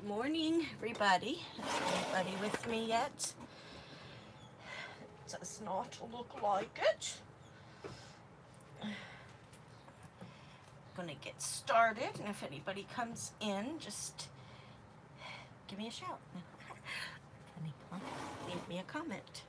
Good morning, everybody. Is anybody with me yet? It does not look like it. I'm gonna get started, and if anybody comes in, just give me a shout. Leave me a comment.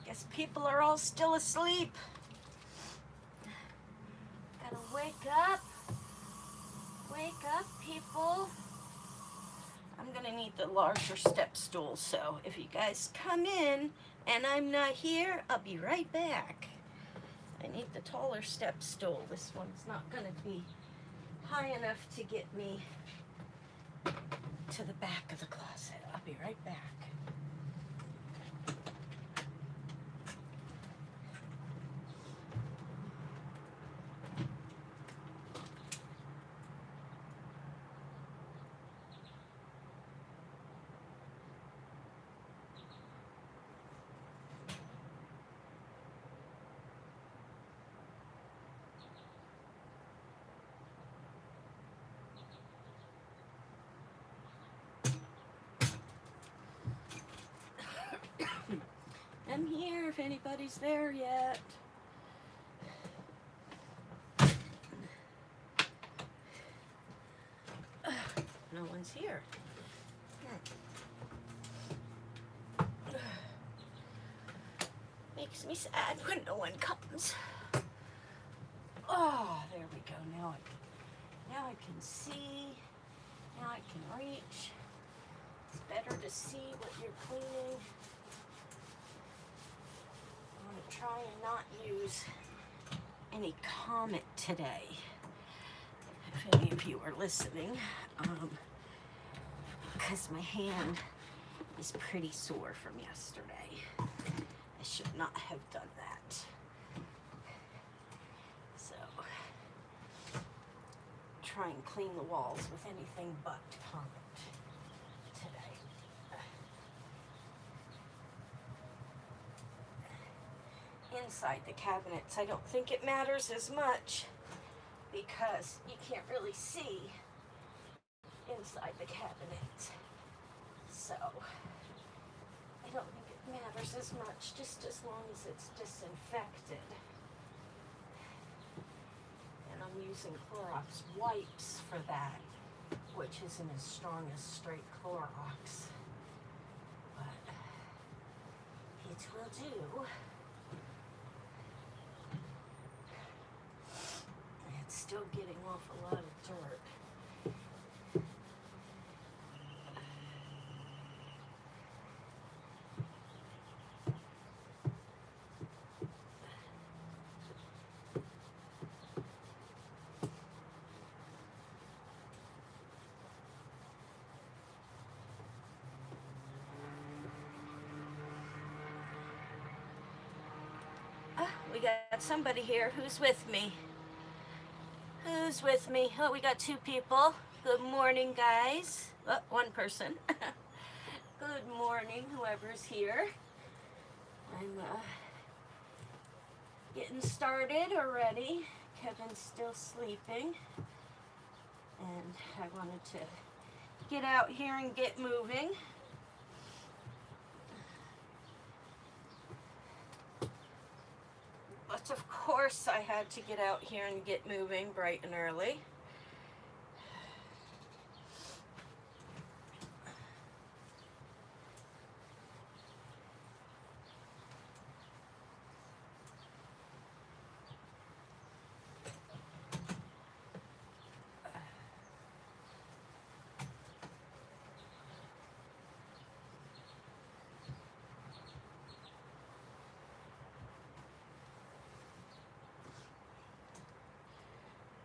Guess people are all still asleep. Gotta wake up. Wake up, people. I'm gonna need the larger step stool, so if you guys come in and I'm not here, I'll be right back. I need the taller step stool. This one's not gonna be high enough to get me to the back of the closet. I'll be right back. I'm here if anybody's there yet. No one's here. Makes me sad when no one comes. Oh, there we go. Now I can see. Now I can reach. It's better to see what you're cleaning. I'm going to try and not use any Comet today, if any of you are listening, because my hand is pretty sore from yesterday. I should not have done that. So, try and clean the walls with anything but Comet today. Inside the cabinets, I don't think it matters as much because you can't really see inside the cabinet. So I don't think it matters as much, just as long as it's disinfected. And I'm using Clorox wipes for that, which isn't as strong as straight Clorox, but it will do. Still getting off a lot of dirt. We got somebody here. Who's with me? Who's with me? Oh, we got two people. Good morning, guys. Oh, one person. Good morning, whoever's here. I'm getting started already. Kevin's still sleeping. And I wanted to get out here and get moving. But of course I had to get out here and get moving bright and early.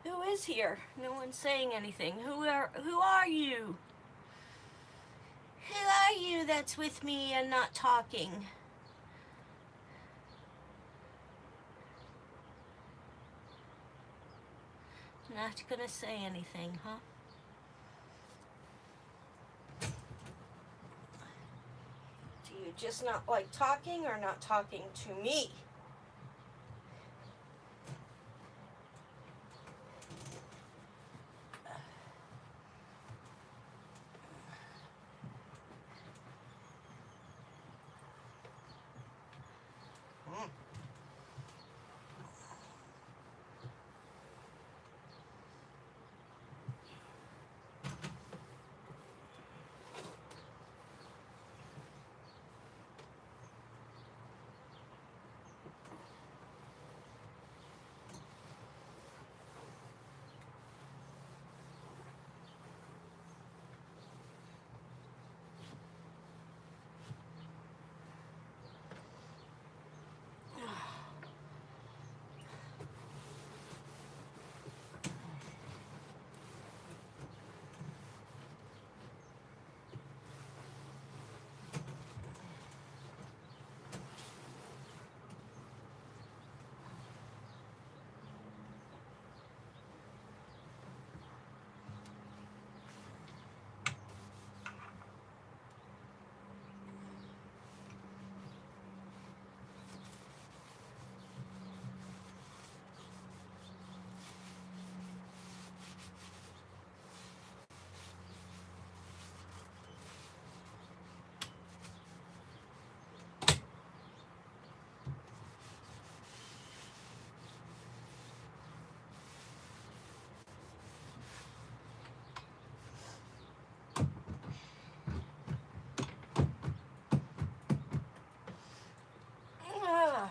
Who is here? No one's saying anything. Who are you? Who are you that's with me and not talking? Not gonna say anything, huh? Do you just not like talking or not talking to me?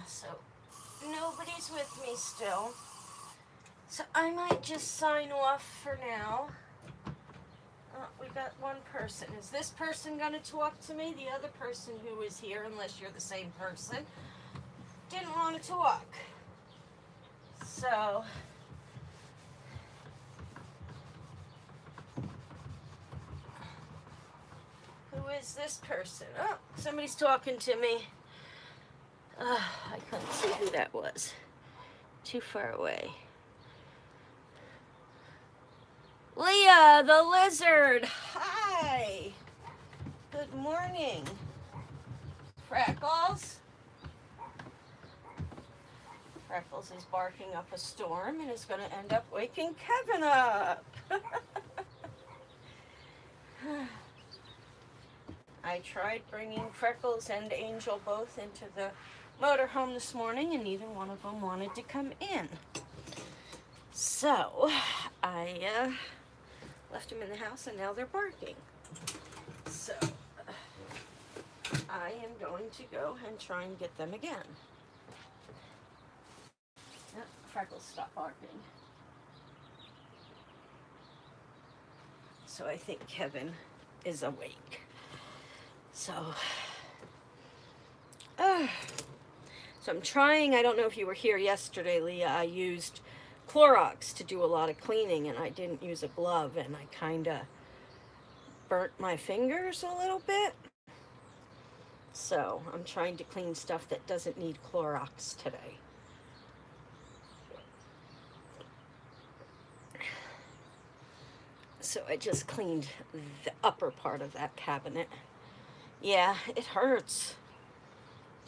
So nobody's with me still. So I might just sign off for now. We got one person. Is this person going to talk to me? The other person who is here, unless you're the same person, didn't want to talk. So who is this person? Oh, somebody's talking to me. I couldn't see who that was. Too far away. Leah, the lizard. Hi. Good morning. Freckles. Freckles is barking up a storm and is going to end up waking Kevin up. I tried bringing Freckles and Angel both into the motorhome this morning, and neither one of them wanted to come in. So I left them in the house, and now they're barking. So I am going to go and try and get them again. Oh, Freckles, stop barking. So I think Kevin is awake. So I'm trying, I don't know if you were here yesterday, Leah, I used Clorox to do a lot of cleaning, and I didn't use a glove, and I kind of burnt my fingers a little bit. So I'm trying to clean stuff that doesn't need Clorox today. So I just cleaned the upper part of that cabinet. Yeah, it hurts.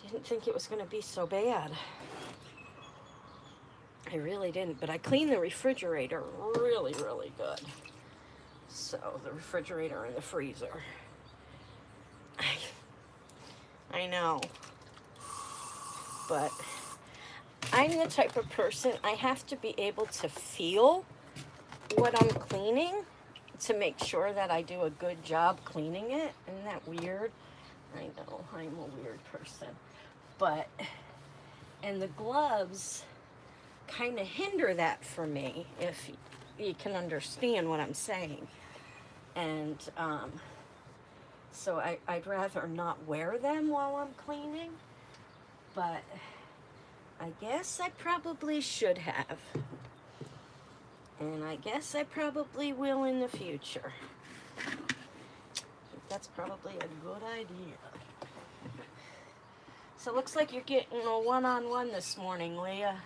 Didn't think it was going to be so bad. I really didn't, but I cleaned the refrigerator really, really good. So the refrigerator and the freezer. I know. But I'm the type of person, I have to be able to feel what I'm cleaning to make sure that I do a good job cleaning it. Isn't that weird? I know, I'm a weird person. But, and the gloves kind of hinder that for me, if you can understand what I'm saying. And so I'd rather not wear them while I'm cleaning, but I guess I probably should have. And I guess I probably will in the future. I think that's probably a good idea. So it looks like you're getting a one-on-one this morning, Leah.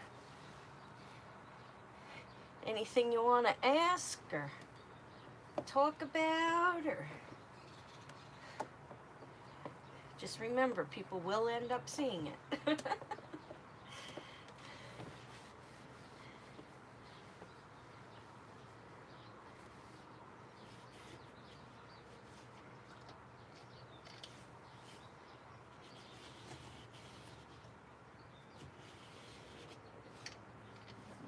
Anything you want to ask or talk about, or just remember, people will end up seeing it. I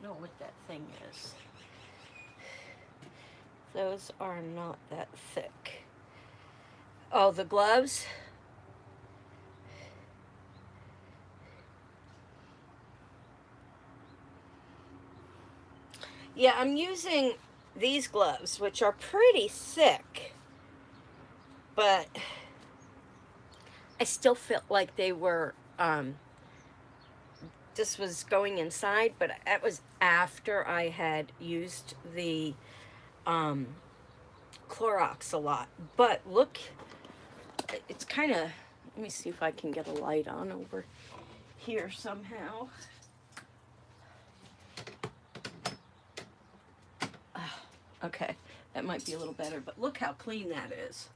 don't know what that thing is. Those are not that thick. Oh, the gloves? Yeah, I'm using these gloves, which are pretty thick, but I still felt like they were, this was going inside, but that was after I had used the Clorox a lot. But look, it's kind of, let me see if I can get a light on over here somehow. Okay, that might be a little better, but look how clean that is.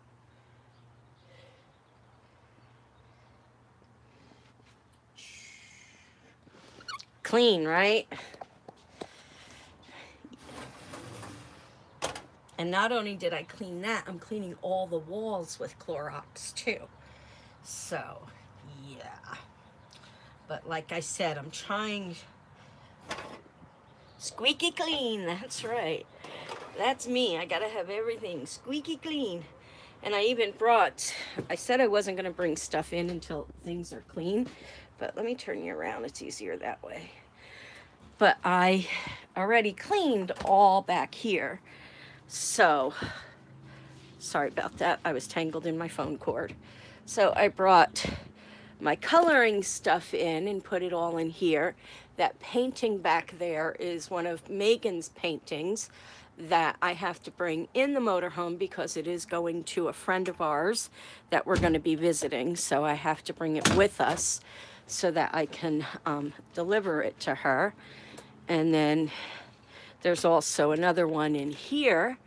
Clean, right? And not only did I clean that, I'm cleaning all the walls with Clorox too. So, yeah. But like I said, I'm trying squeaky clean. That's right. That's me. I gotta have everything squeaky clean. And I even brought, I said I wasn't gonna bring stuff in until things are clean, but let me turn you around. It's easier that way. But I already cleaned all back here. So, sorry about that. I was tangled in my phone cord. So I brought my coloring stuff in and put it all in here. That painting back there is one of Megan's paintings that I have to bring in the motorhome because it is going to a friend of ours that we're going to be visiting. So I have to bring it with us so that I can deliver it to her. And then there's also another one in here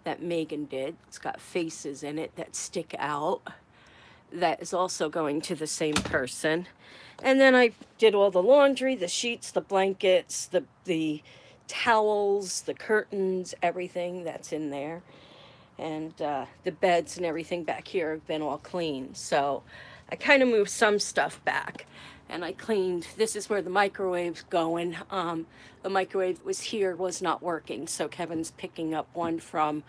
that Megan did. It's got faces in it that stick out. That is also going to the same person. And then I did all the laundry, the sheets, the blankets, the towels, the curtains, everything that's in there. And the beds and everything back here have been all clean. So I kind of moved some stuff back. And I cleaned, this is where the microwave's going. The microwave that was here was not working. So Kevin's picking up one from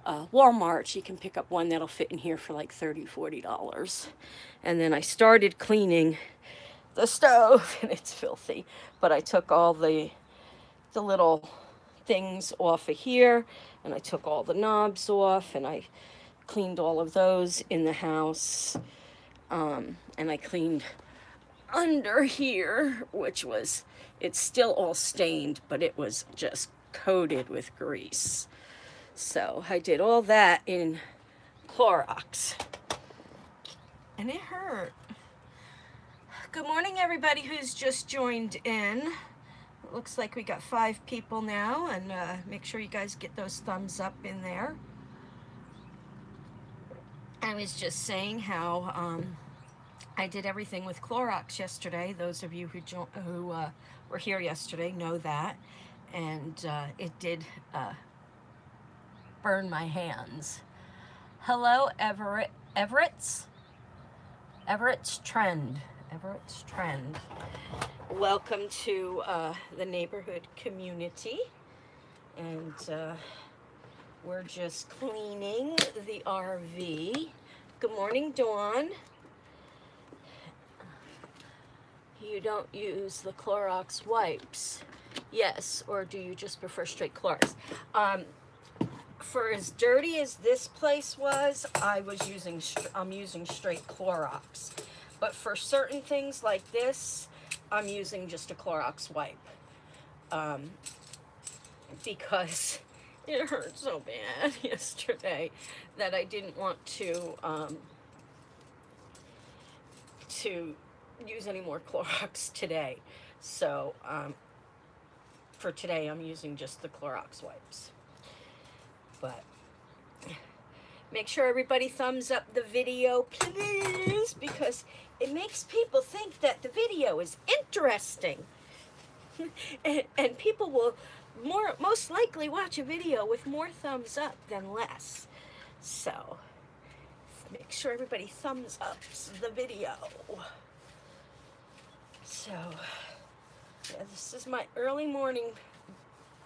Walmart. She can pick up one that'll fit in here for like $30, $40. And then I started cleaning the stove, and it's filthy. But I took all the little things off of here, and I took all the knobs off, and I cleaned all of those in the house. And I cleaned under here, which was, it's still all stained, but it was just coated with grease. So I did all that in Clorox. And it hurt. Good morning, everybody who's just joined in. It looks like we got 5 people now, and make sure you guys get those thumbs up in there. I was just saying how I did everything with Clorox yesterday. Those of you who were here yesterday know that. And it did burn my hands. Hello, Everett's Trend. Everett's Trend. Welcome to the neighborhood community. And we're just cleaning the RV. Good morning, Dawn. You don't use the Clorox wipes. Yes, or do you just prefer straight Clorox? For as dirty as this place was, I'm using straight Clorox. But for certain things like this, I'm using just a Clorox wipe. Because it hurt so bad yesterday that I didn't want to use any more Clorox today. So for today, I'm using just the Clorox wipes. But make sure everybody thumbs up the video, please, because it makes people think that the video is interesting. and people will most likely watch a video with more thumbs up than less. So make sure everybody thumbs up the video. So yeah, this is my early morning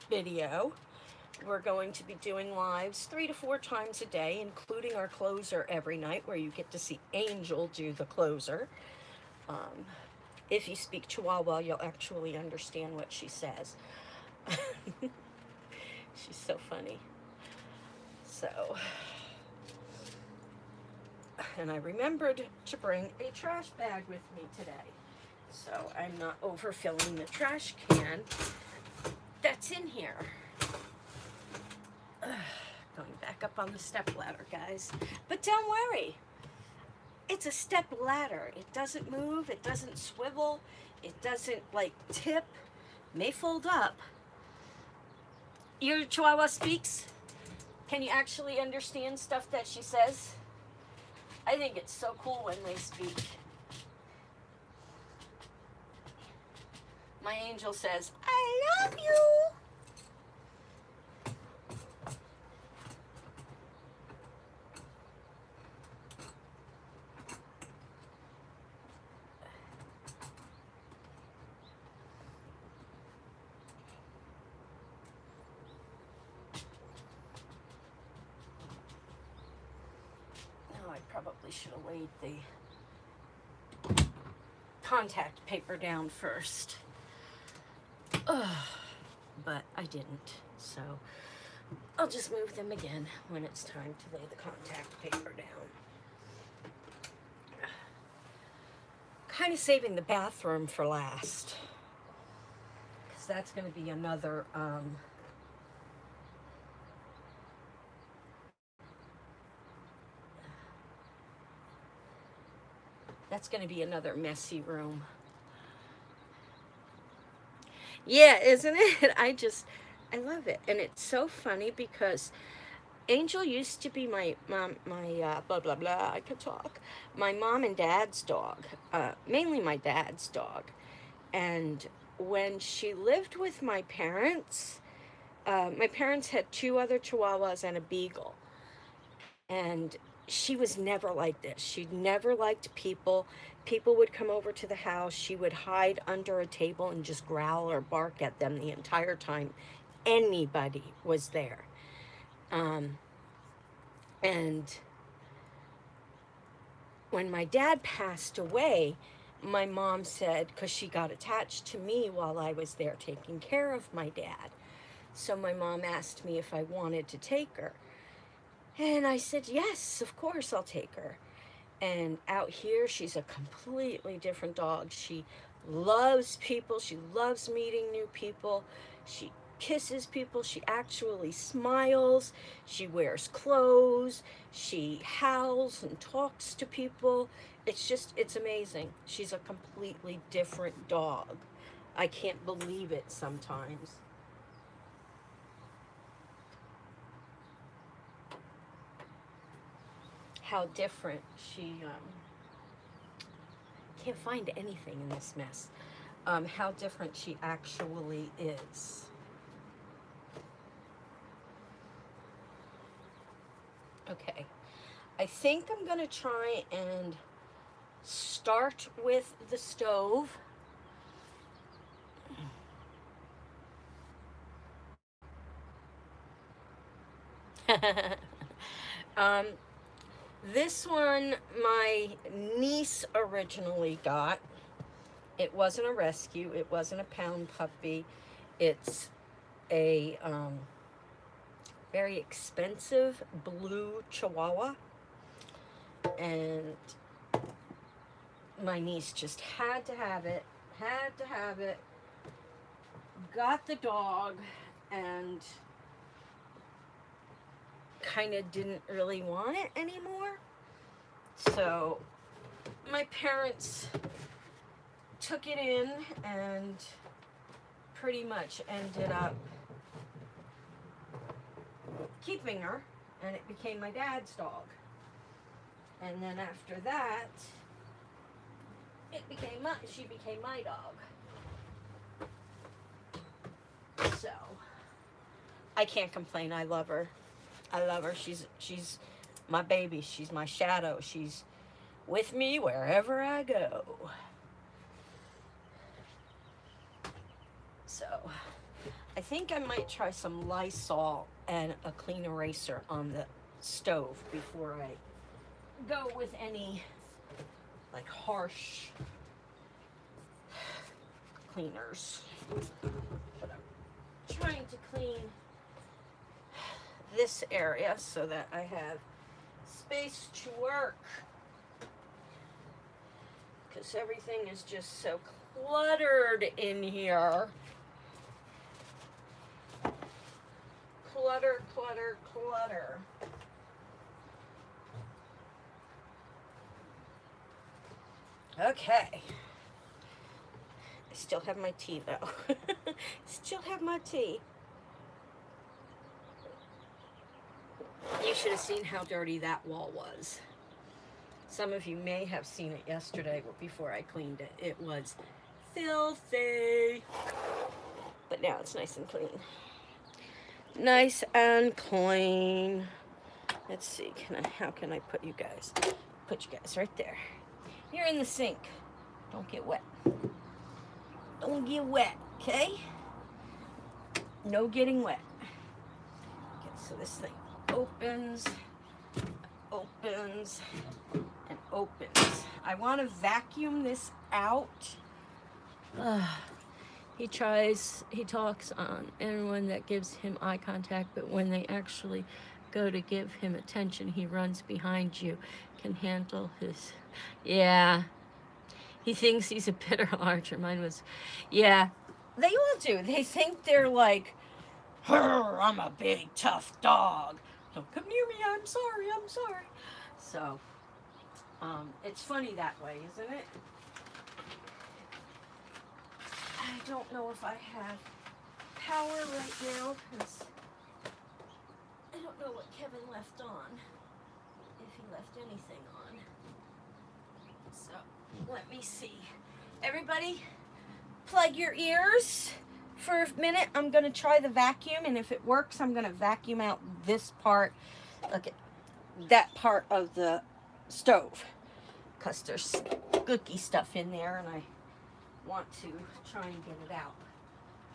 video. We're going to be doing lives 3 to 4 times a day, including our closer every night, where you get to see Angel do the closer. If you speak Chihuahua, you'll actually understand what she says. She's so funny. So, and I remembered to bring a trash bag with me today, so I'm not overfilling the trash can that's in here. Going back up on the step ladder, guys. But don't worry. It's a step ladder. It doesn't move. It doesn't swivel. It doesn't, like, tip. It may fold up. Your Chihuahua speaks? Can you actually understand stuff that she says? I think it's so cool when they speak. My Angel says, I love you. Probably should have laid the contact paper down first. But I didn't, so I'll just move them again when it's time to lay the contact paper down. Kind of saving the bathroom for last, because that's going to be another messy room. Yeah, isn't it? I love it. And it's so funny because Angel used to be my blah, blah, blah, I could talk. My mom and dad's dog, mainly my dad's dog. And when she lived with my parents had 2 other Chihuahuas and a Beagle. And she was never like this. She never liked people. People would come over to the house. She would hide under a table and just growl or bark at them the entire time anybody was there. And when my dad passed away, my mom said, because she got attached to me while I was there taking care of my dad. So my mom asked me if I wanted to take her. And I said, yes, of course I'll take her. And out here, she's a completely different dog. She loves people. She loves meeting new people. She kisses people. She actually smiles. She wears clothes. She howls and talks to people. It's amazing. She's a completely different dog. I can't believe it sometimes. How different she, can't find anything in this mess, how different she actually is. Okay, I think I'm gonna try and start with the stove. This one my niece originally got. It wasn't a rescue. It wasn't a pound puppy. It's a very expensive blue Chihuahua. And my niece just had to have it. Got the dog and kind of didn't really want it anymore. So my parents took it in and pretty much ended up keeping her, and it became my dad's dog. And then after that, she became my dog. So I can't complain. I love her. I love her. She's my baby. She's my shadow. She's with me wherever I go. So I think I might try some Lysol and a clean eraser on the stove before I go with any like harsh cleaners. But I'm trying to clean this area so that I have space to work, because everything is just so cluttered in here. Clutter, clutter, clutter. Okay. I still have my tea though. Still have my tea. You should have seen how dirty that wall was. Some of you may have seen it yesterday before I cleaned it. It was filthy. But now it's nice and clean. Nice and clean. Let's see, how can I put you guys? Put you guys right there. You're in the sink. Don't get wet. Don't get wet, okay? No getting wet. Okay, so this thing opens, opens, and opens. I want to vacuum this out. He talks on anyone that gives him eye contact, but when they actually go to give him attention, he runs behind you, can handle his, yeah. He thinks he's a bit larger. Mine was, yeah. They all do. They think they're like, I'm a big, tough dog. Don't come near me, I'm sorry, I'm sorry. So, it's funny that way, isn't it? I don't know if I have power right now, because I don't know what Kevin left on, if he left anything on. So, let me see. Everybody, plug your ears for a minute. I'm going to try the vacuum, and if it works, I'm going to vacuum out this part, look at that part of the stove, because there's gooky stuff in there, and I want to try and get it out.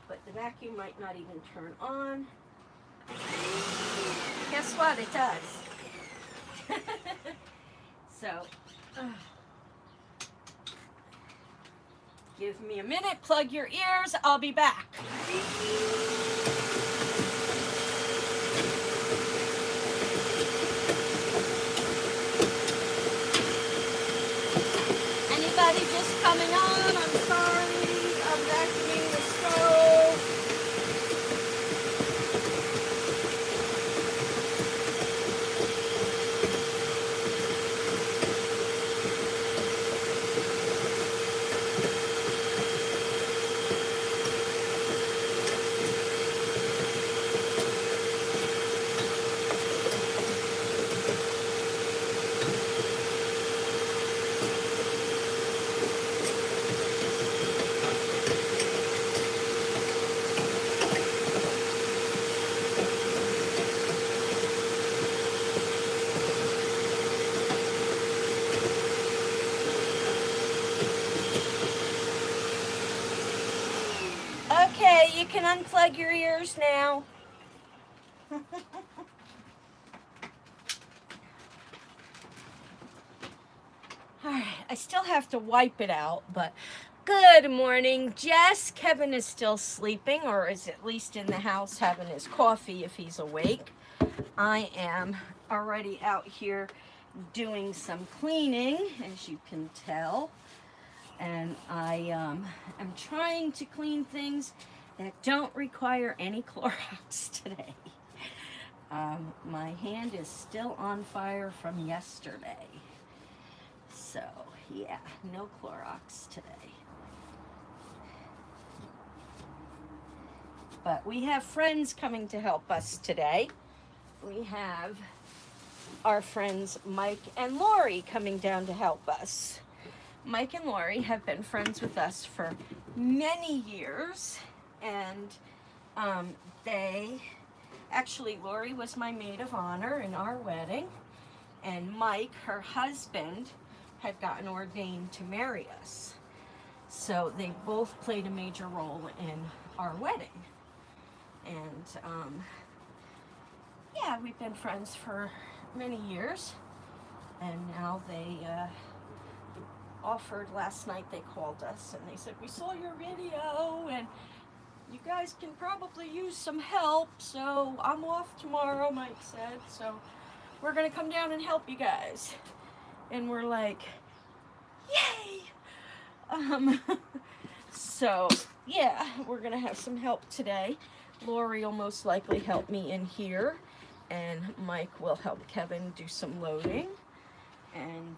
But the vacuum might not even turn on. Guess what? It does. So, give me a minute, plug your ears, I'll be back. Anybody just coming on? I'm sorry, I'm vacuuming the stove. Okay, you can unplug your ears now. Alright, I still have to wipe it out, but good morning, Jess. Kevin is still sleeping, or is at least in the house having his coffee if he's awake. I am already out here doing some cleaning, as you can tell. And I am trying to clean things that don't require any Clorox today. My hand is still on fire from yesterday. So, yeah, no Clorox today. But we have friends coming to help us today. We have our friends Mike and Lori coming down to help us. Mike and Lori have been friends with us for many years, and actually Lori was my maid of honor in our wedding, and Mike, her husband, had gotten ordained to marry us. So they both played a major role in our wedding. And yeah, we've been friends for many years, and now they offered, last night they called us and they said, we saw your video and you guys can probably use some help, so I'm off tomorrow, Mike said, so we're gonna come down and help you guys. And we're like, yay! So yeah, we're gonna have some help today. Lori will most likely help me in here, and Mike will help Kevin do some loading, and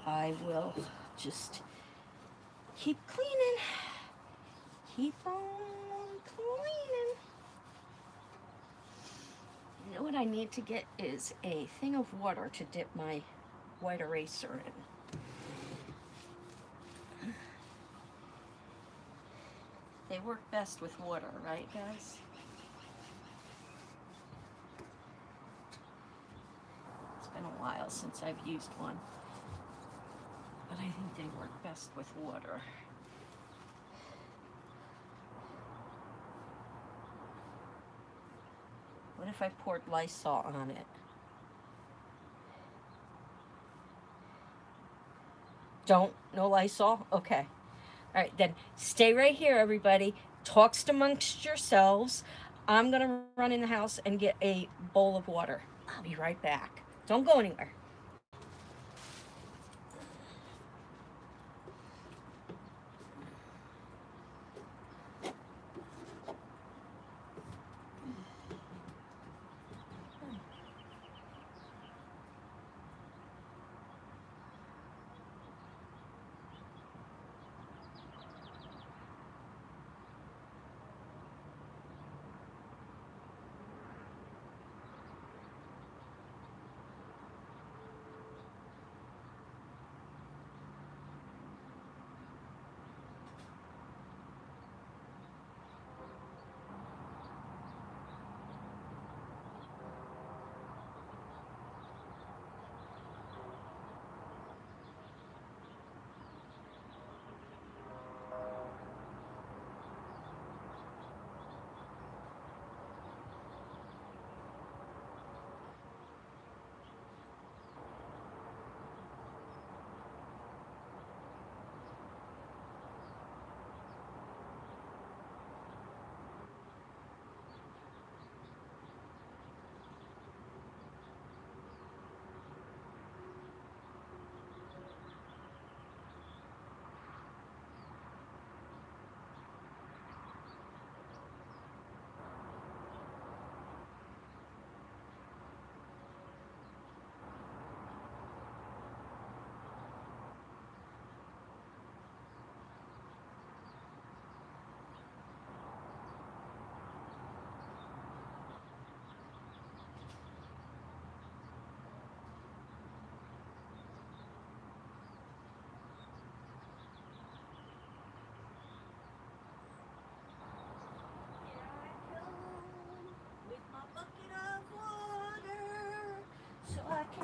I will just keep cleaning. Keep on cleaning. You know what I need to get is a thing of water to dip my white eraser in. They work best with water, right, guys? It's been a while since I've used one, but I think they work best with water. What if I poured Lysol on it? Don't? No Lysol? Okay. All right, then stay right here, everybody. Talks amongst yourselves. I'm going to run in the house and get a bowl of water. I'll be right back. Don't go anywhere.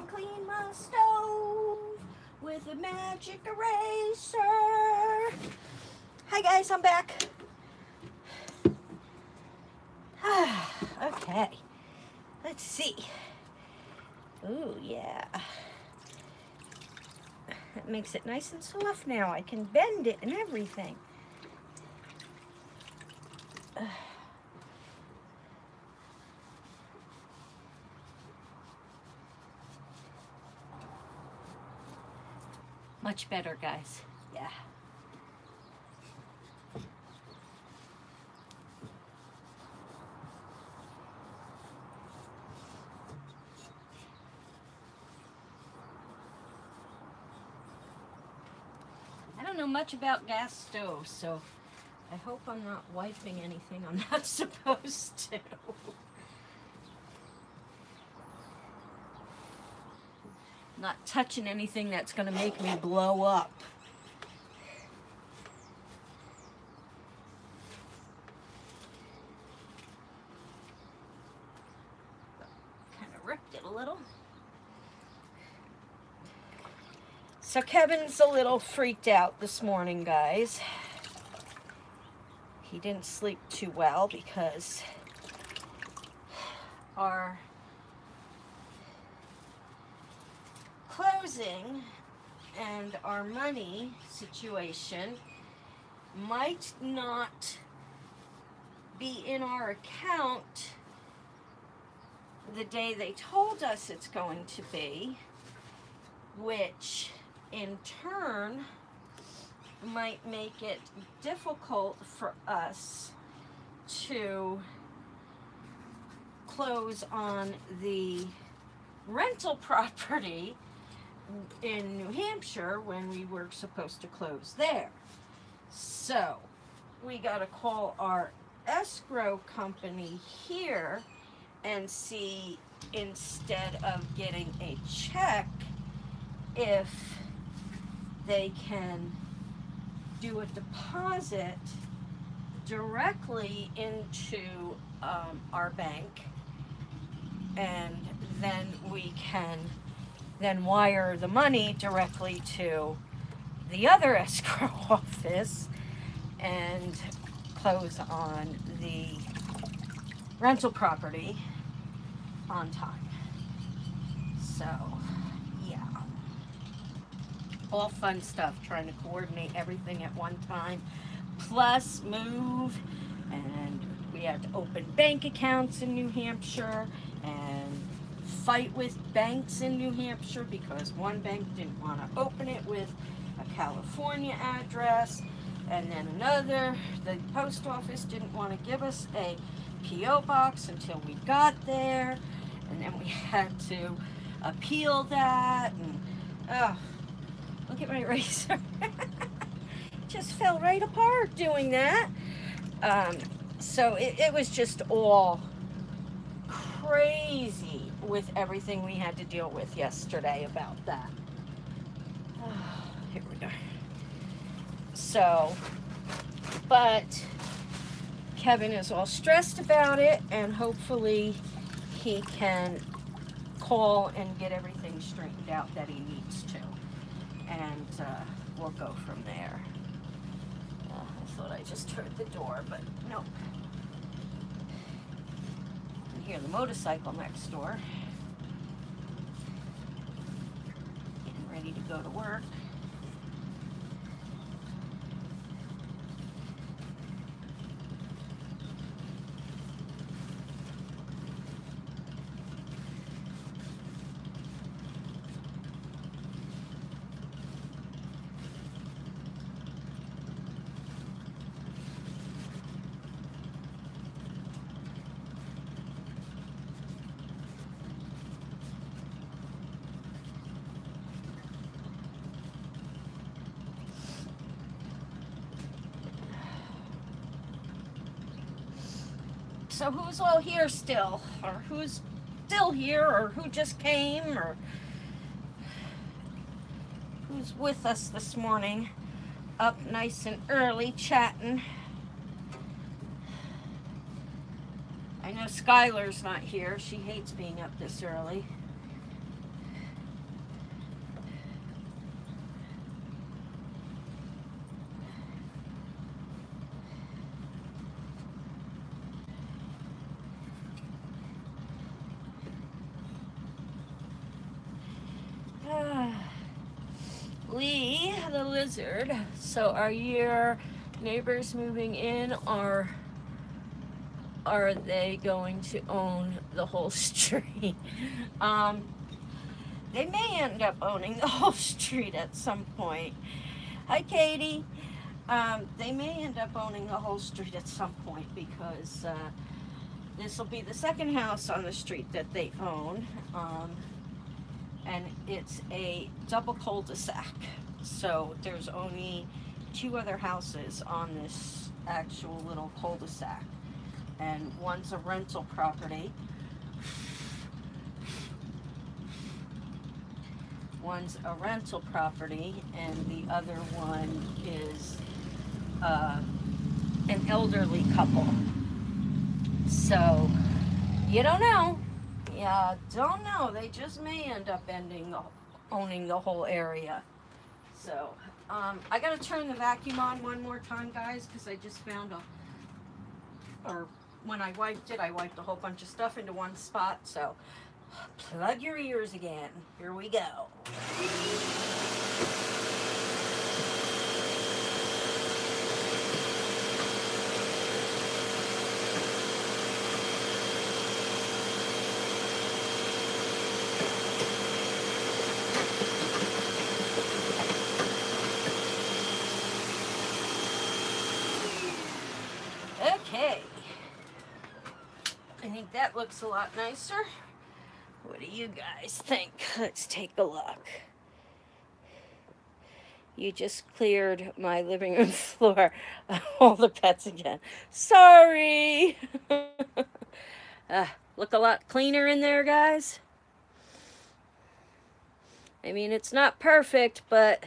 Clean my stove with a magic eraser. Hi guys, I'm back. Okay, let's see. Ooh, yeah. That makes it nice and soft now. I can bend it and everything. Much better, guys. Yeah. I don't know much about gas stoves, so I hope I'm not wiping anything I'm not supposed to. Not touching anything that's going to make me blow up. Kind of ripped it a little. So Kevin's a little freaked out this morning, guys. He didn't sleep too well because our closing and our money situation might not be in our account the day they told us it's going to be, which in turn might make it difficult for us to close on the rental property in New Hampshire when we were supposed to close there. So we got to call our escrow company here and see, instead of getting a check, if they can do a deposit directly into our bank, and then we can then wire the money directly to the other escrow office and close on the rental property on time. So yeah, all fun stuff, trying to coordinate everything at one time, plus move, and we had to open bank accounts in New Hampshire and fight with banks in New Hampshire because one bank didn't want to open it with a California address, and then another, the post office didn't want to give us a P.O. box until we got there, and then we had to appeal that, and oh, look at my razor. Just fell right apart doing that. So it was just all crazy with everything we had to deal with yesterday about that. Here we go. So, but Kevin is all stressed about it, and hopefully he can call and get everything straightened out that he needs to, and we'll go from there. I thought I just heard the door, but nope. I can hear the motorcycle next door. Getting ready to go to work. So who's all here still, or who's still here, or who just came, or who's with us this morning, up nice and early chatting? I know Skylar's not here. She hates being up this early. Lee, the lizard. So are your neighbors moving in, or are they going to own the whole street? They may end up owning the whole street at some point. Hi, Katie. They may end up owning the whole street at some point, because this will be the second house on the street that they own. And it's a double cul-de-sac, so there's only 2 other houses on this actual little cul-de-sac. And one's a rental property. One's a rental property, and the other one is an elderly couple. So, you don't know. Yeah, don't know. They just may end up owning the whole area. So, I gotta turn the vacuum on one more time, guys, because I just found or when I wiped it, I wiped a whole bunch of stuff into one spot. So, plug your ears again. Here we go. Okay. I think that looks a lot nicer. What do you guys think? Let's take a look. You just cleared my living room floor of all the pets again. Sorry. Look a lot cleaner in there, guys. I mean, it's not perfect, but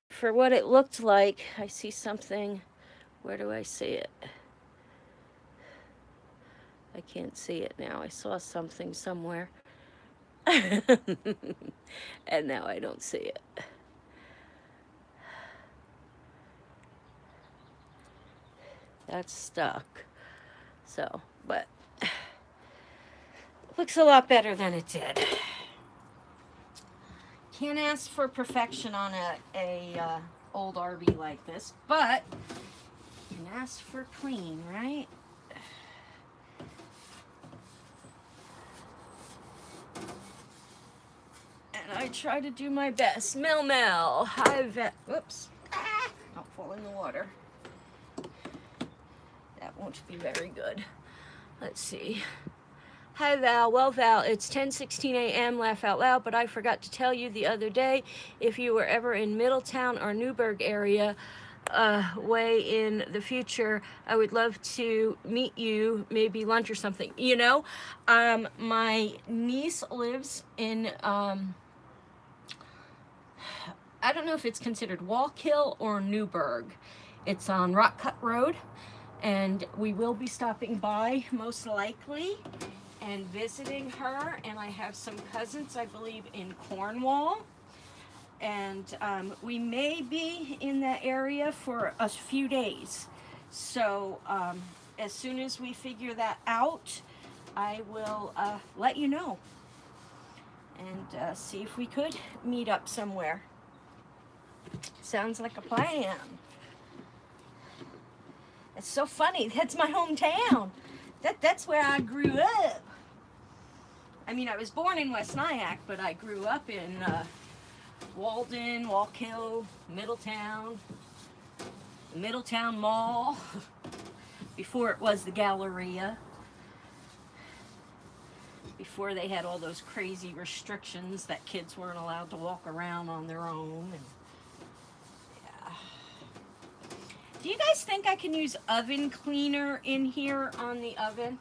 for what it looked like, I see something. Where do I see it? I can't see it now. I saw something somewhere. And now I don't see it. That's stuck. So, but looks a lot better than it did. Can't ask for perfection on a old RV like this, but you can ask for clean, right? And I try to do my best. Mel, hi vet. Whoops. Don't fall in the water. That won't be very good. Let's see. Hi Val. Well, Val, it's 10:16 a.m. Laugh out loud, but I forgot to tell you the other day, if you were ever in Middletown or Newburgh area way in the future, I would love to meet you, maybe lunch or something. You know, my niece lives in I don't know if it's considered Wallkill or Newburgh. It's on Rock Cut Road, and we will be stopping by most likely and visiting her. And I have some cousins, I believe, in Cornwall, and we may be in that area for a few days. So as soon as we figure that out, I will let you know and see if we could meet up somewhere. Sounds like a plan. It's so funny. That's my hometown. That's where I grew up. I mean, I was born in West Nyack, but I grew up in Walden, Wallkill, Middletown, the Middletown Mall, before it was the Galleria, before they had all those crazy restrictions that kids weren't allowed to walk around on their own. And do you guys think I can use oven cleaner in here on the oven?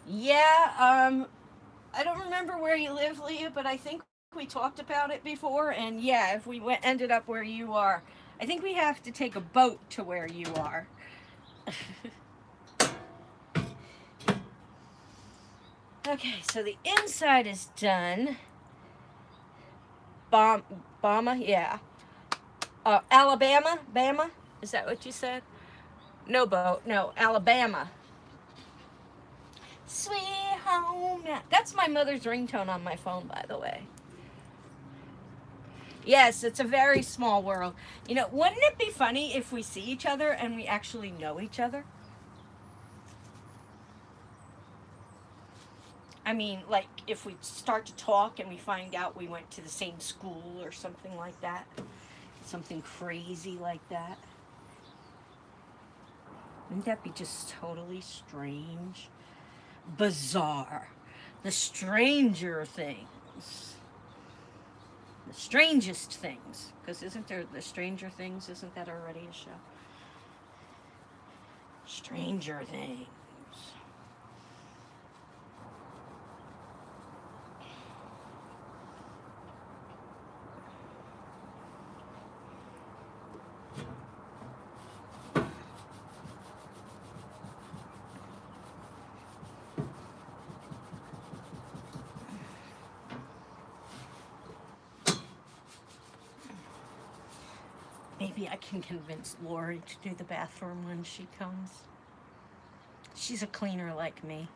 Yeah, I don't remember where you live, Leah, but I think we talked about it before, and yeah, if we ended up where you are, I think we have to take a boat to where you are. Okay, so the inside is done. Bama, yeah. Alabama? Bama? Is that what you said? No boat, no, Alabama. Sweet home. That's my mother's ringtone on my phone, by the way. Yes, it's a very small world. You know, wouldn't it be funny if we see each other and we actually know each other? I mean, like, if we start to talk and we find out we went to the same school or something like that. Something crazy like that. Wouldn't that be just totally strange? Bizarre. The stranger things. The strangest things. Because isn't there the Stranger Things? Isn't that already a show? Stranger Things. Maybe I can convince Lori to do the bathroom when she comes. She's a cleaner like me.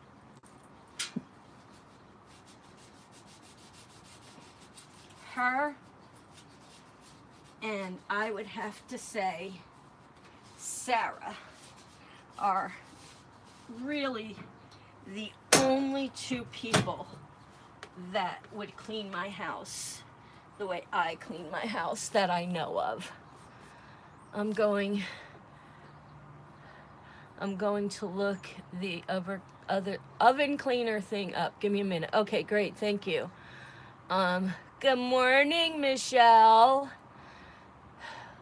Her and I would have to say Sarah are really the only two people that would clean my house the way I clean my house that I know of. I'm going to look the other oven cleaner thing up. Give me a minute. Okay, great. Thank you. Good morning, Michelle.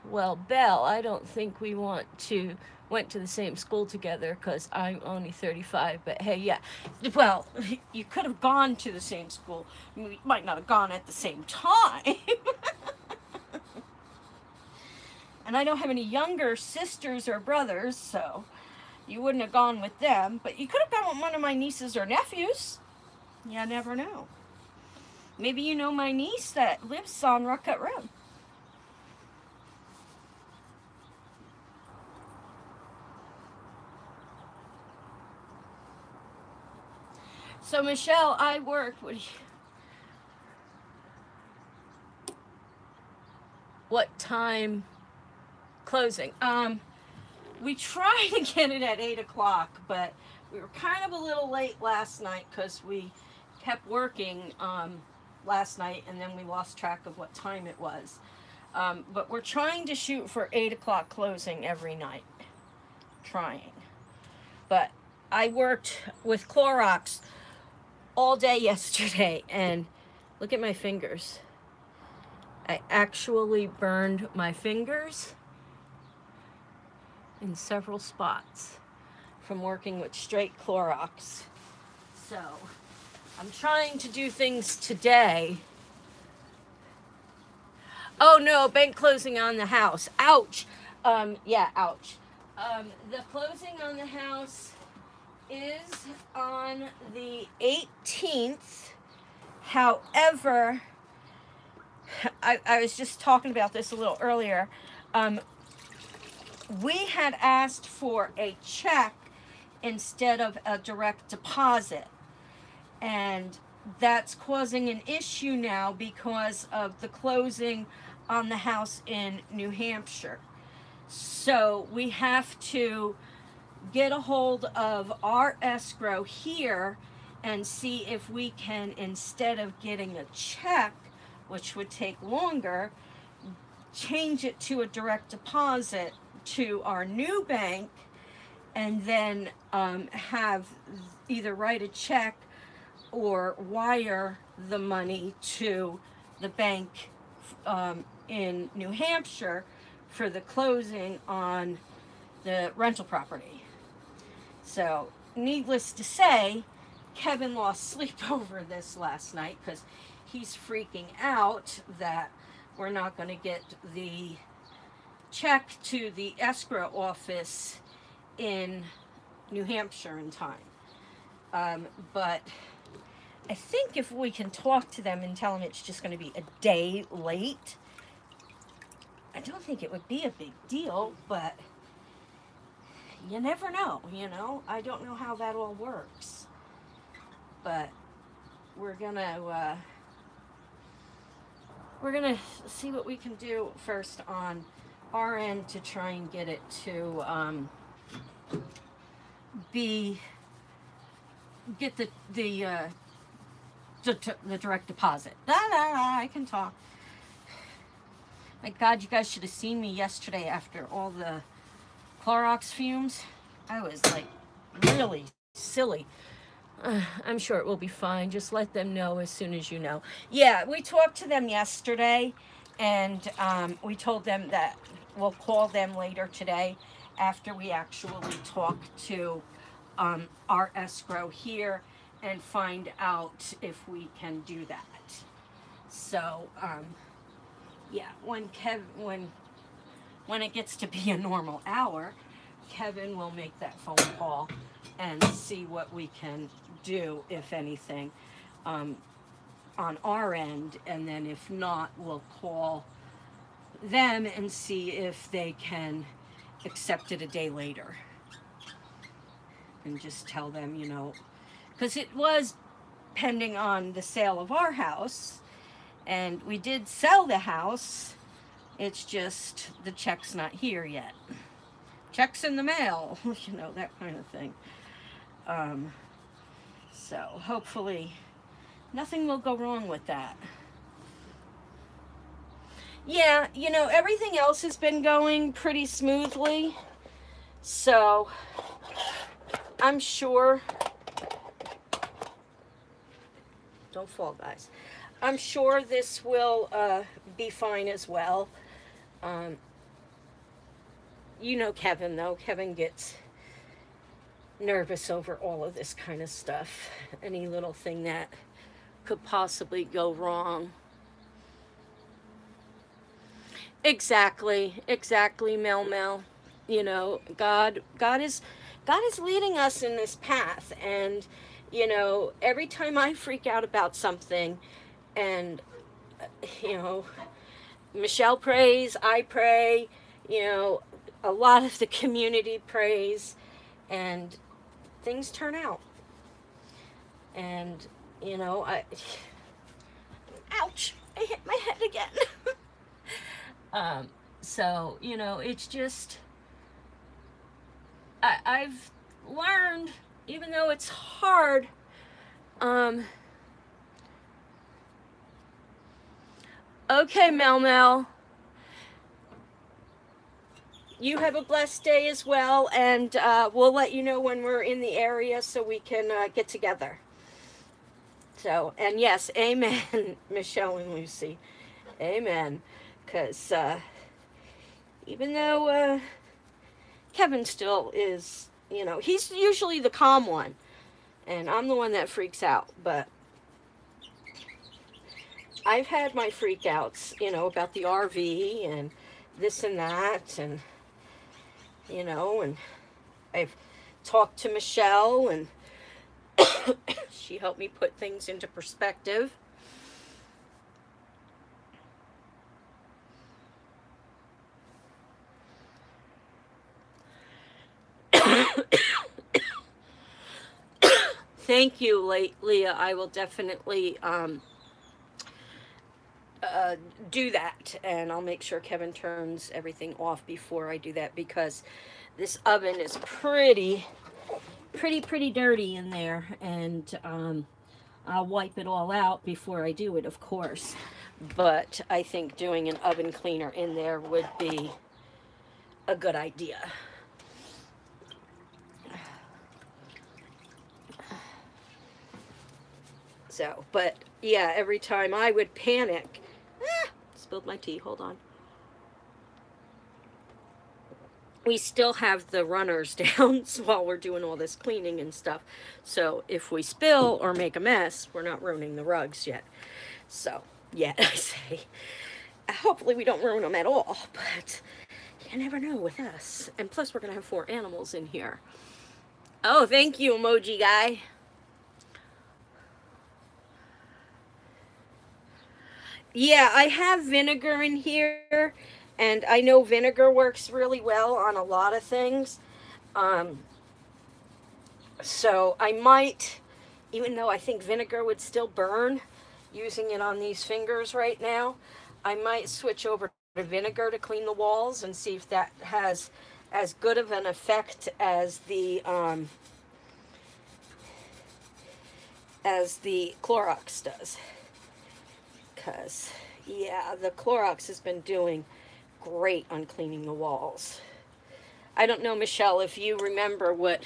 Well, Belle, I don't think we went to the same school together because I'm only 35. But hey, yeah. Well, you could have gone to the same school. We might not have gone at the same time. And I don't have any younger sisters or brothers, so you wouldn't have gone with them. But you could have gone with one of my nieces or nephews. You never know. Maybe you know my niece that lives on Rock Cut Road. So, Michelle, I work. What time closing? We tried to get it at 8 o'clock, but we were kind of a little late last night because we kept working last night and then we lost track of what time it was. But we're trying to shoot for 8 o'clock closing every night. Trying. But I worked with Clorox all day yesterday, and look at my fingers. I actually burned my fingers in several spots from working with straight Clorox. So I'm trying to do things today. Oh no, bank closing on the house. Ouch. Yeah, ouch. The closing on the house is on the 18th. However, I was just talking about this a little earlier. We had asked for a check instead of a direct deposit. And that's causing an issue now because of the closing on the house in New Hampshire. So we have to get a hold of our escrow here and see if we can, instead of getting a check, which would take longer, change it to a direct deposit to our new bank, and then have either write a check or wire the money to the bank in New Hampshire for the closing on the rental property. So, needless to say, Kevin lost sleep over this last night because he's freaking out that we're not going to get the check to the escrow office in New Hampshire in time. But I think if we can talk to them and tell them it's just going to be a day late, I don't think it would be a big deal, but you never know, you know. I don't know how that all works. But we're going to we're gonna see what we can do first on our end to try and get it to get the direct deposit. I can talk. My God, you guys should have seen me yesterday after all the Clorox fumes. I was like really silly. I'm sure it will be fine. Just let them know as soon as you know. Yeah, we talked to them yesterday, and we told them that we'll call them later today after we actually talk to our escrow here and find out if we can do that. So, yeah, when it gets to be a normal hour, Kevin will make that phone call and see what we can do, if anything, on our end. And then if not, we'll call them and see if they can accept it a day later. And just tell them, you know, because it was pending on the sale of our house, and we did sell the house. It's just the check's not here yet. Check's in the mail, you know, that kind of thing. So hopefully nothing will go wrong with that. Yeah, you know, everything else has been going pretty smoothly. So I'm sure, don't fall, guys. I'm sure this will be fine as well. You know Kevin, though. Kevin gets nervous over all of this kind of stuff. Any little thing that could possibly go wrong. Exactly, Mel. You know, God is leading us in this path, and you know, every time I freak out about something, and you know, Michelle prays, I pray, you know, a lot of the community prays, and things turn out. And you know, ouch, I hit my head again. So, you know, it's just, I've learned, even though it's hard, okay, Mel, you have a blessed day as well, and we'll let you know when we're in the area so we can get together. So, and yes, amen, Michelle and Lucy, amen. Because even though Kevin still is, you know, he's usually the calm one, and I'm the one that freaks out. But I've had my freakouts, you know, about the RV and this and that, and you know, and I've talked to Michelle, and she helped me put things into perspective. Thank you, Leah. I will definitely do that, and I'll make sure Kevin turns everything off before I do that, because this oven is pretty dirty in there, and I'll wipe it all out before I do it, of course. But I think doing an oven cleaner in there would be a good idea. So, but yeah, every time I would panic, spilled my tea, hold on. We still have the runners down while we're doing all this cleaning and stuff. So if we spill or make a mess, we're not ruining the rugs yet. So, yeah, I say, hopefully we don't ruin them at all, but you never know with us. And plus we're going to have 4 animals in here. Oh, thank you, emoji guy. Yeah, I have vinegar in here, and I know vinegar works really well on a lot of things. So I might, even though I think vinegar would still burn, using it on these fingers right now, I might switch over to vinegar to clean the walls and see if that has as good of an effect as the Clorox does. Because, yeah, the Clorox has been doing great on cleaning the walls. I don't know, Michelle, if you remember what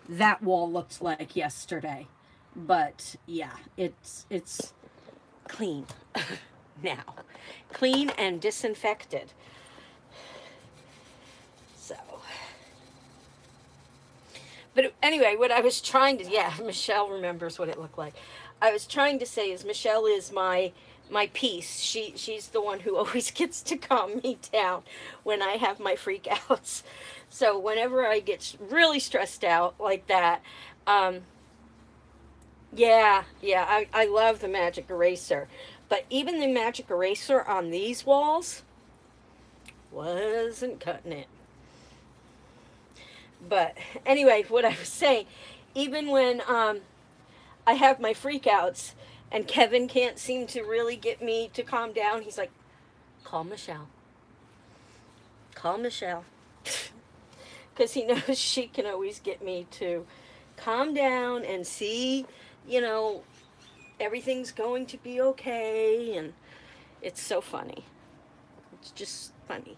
that wall looked like yesterday. But, yeah, it's clean now. Clean and disinfected. So. But anyway, what I was trying to, yeah, Michelle remembers what it looked like. I was trying to say is Michelle is my peace. She's the one who always gets to calm me down when I have my freak outs. So whenever I get really stressed out like that, yeah, I love the magic eraser. But even the magic eraser on these walls wasn't cutting it. But anyway, what I was saying, even when I have my freakouts and Kevin can't seem to really get me to calm down, he's like, call Michelle. Call Michelle. Because he knows she can always get me to calm down and see, you know, everything's going to be okay. And it's so funny. It's just funny.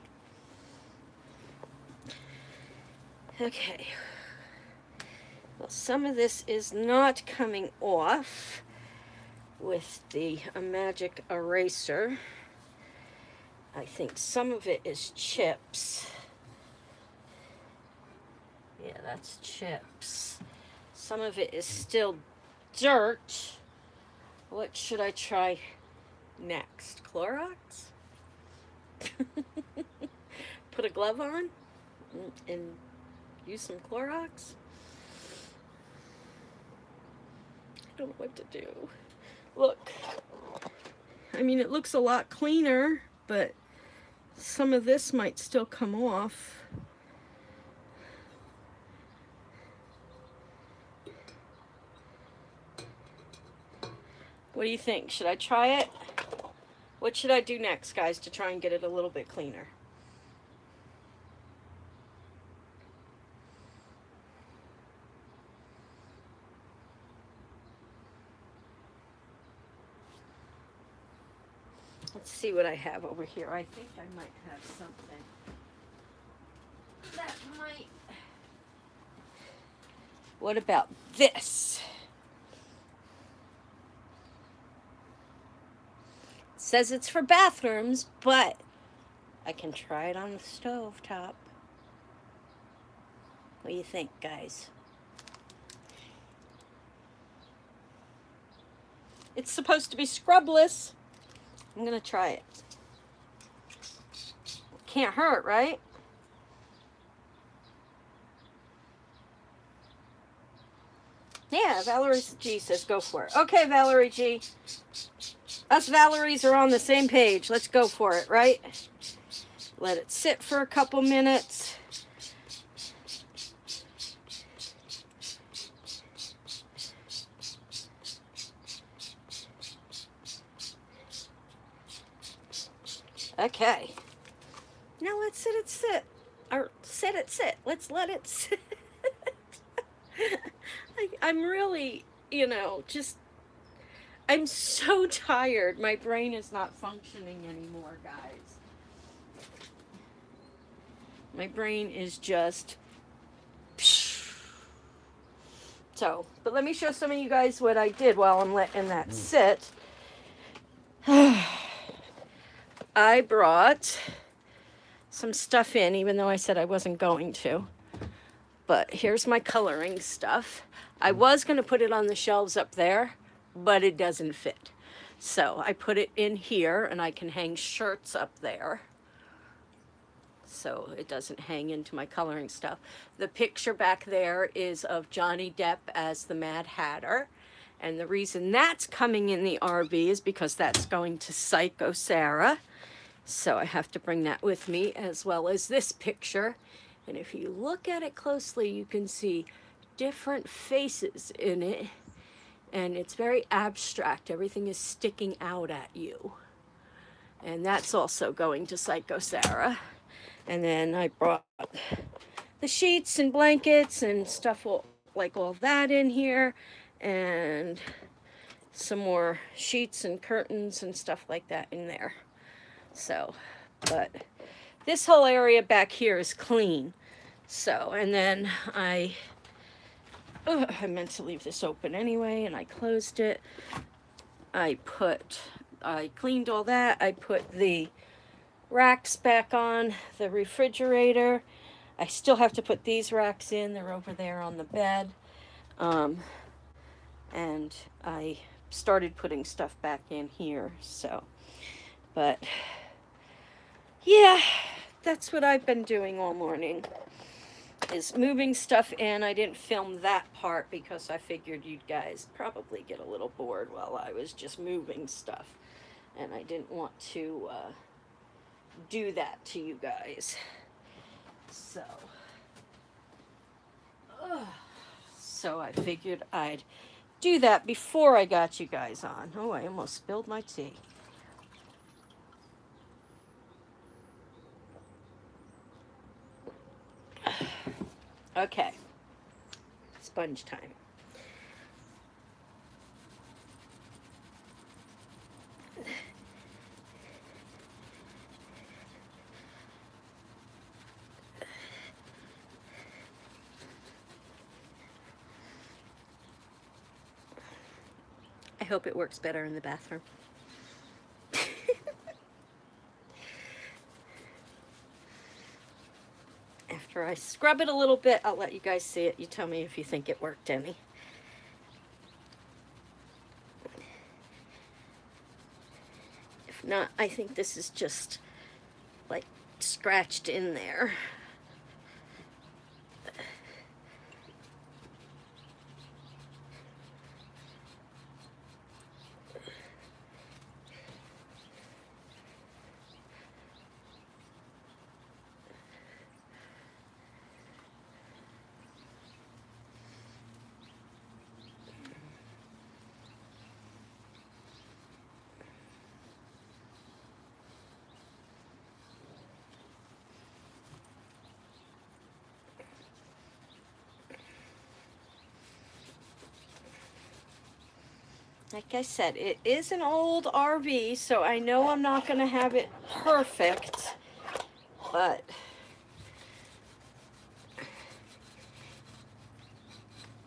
Okay. Well, some of this is not coming off with the magic eraser. I think some of it is chips. Yeah, that's chips. Some of it is still dirt. What should I try next? Clorox? Put a glove on and use some Clorox? I don't know what to do. Look, I mean, it looks a lot cleaner, but some of this might still come off. What do you think? Should I try it? What should I do next, guys, to try and get it a little bit cleaner? Let's see what I have over here. I think I might have something that might... What about this? It says it's for bathrooms, but I can try it on the stove top. What do you think, guys? It's supposed to be scrubless. I'm gonna try it. Can't hurt, right? Yeah, Valerie G says go for it. Okay, Valerie G. Us Valeries are on the same page. Let's go for it, right? Let it sit for a couple minutes. Okay. Now let's sit it sit. Or sit it sit. Let's let it sit. I'm really, you know, just, I'm so tired. My brain is not functioning anymore, guys. My brain is just, so, but let me show some of you guys what I did while I'm letting that sit. I brought some stuff in, even though I said I wasn't going to. But here's my coloring stuff. I was going to put it on the shelves up there, but it doesn't fit. So I put it in here, and I can hang shirts up there. So it doesn't hang into my coloring stuff. The picture back there is of Johnny Depp as the Mad Hatter. And the reason that's coming in the RV is because that's going to Psycho Sarah. So I have to bring that with me, as well as this picture. And if you look at it closely, you can see different faces in it. And it's very abstract. Everything is sticking out at you. And that's also going to Psycho Sarah. And then I brought the sheets and blankets and stuff like all that in here. And some more sheets and curtains and stuff like that in there. So, but this whole area back here is clean. So, and then I meant to leave this open anyway, and I closed it. I cleaned all that. I put the racks back on the refrigerator. I still have to put these racks in. They're over there on the bed. And I started putting stuff back in here. So, but yeah, that's what I've been doing all morning, is moving stuff in. I didn't film that part because I figured you guys probably get a little bored while I was just moving stuff. And I didn't want to do that to you guys. So I figured I'd do that before I got you guys on. Oh, I almost spilled my tea. Okay, sponge time. I hope it works better in the bathroom. After I scrub it a little bit, I'll let you guys see it. You tell me if you think it worked any. If not, I think this is just like scratched in there. Like I said, it is an old RV, so I know I'm not going to have it perfect, but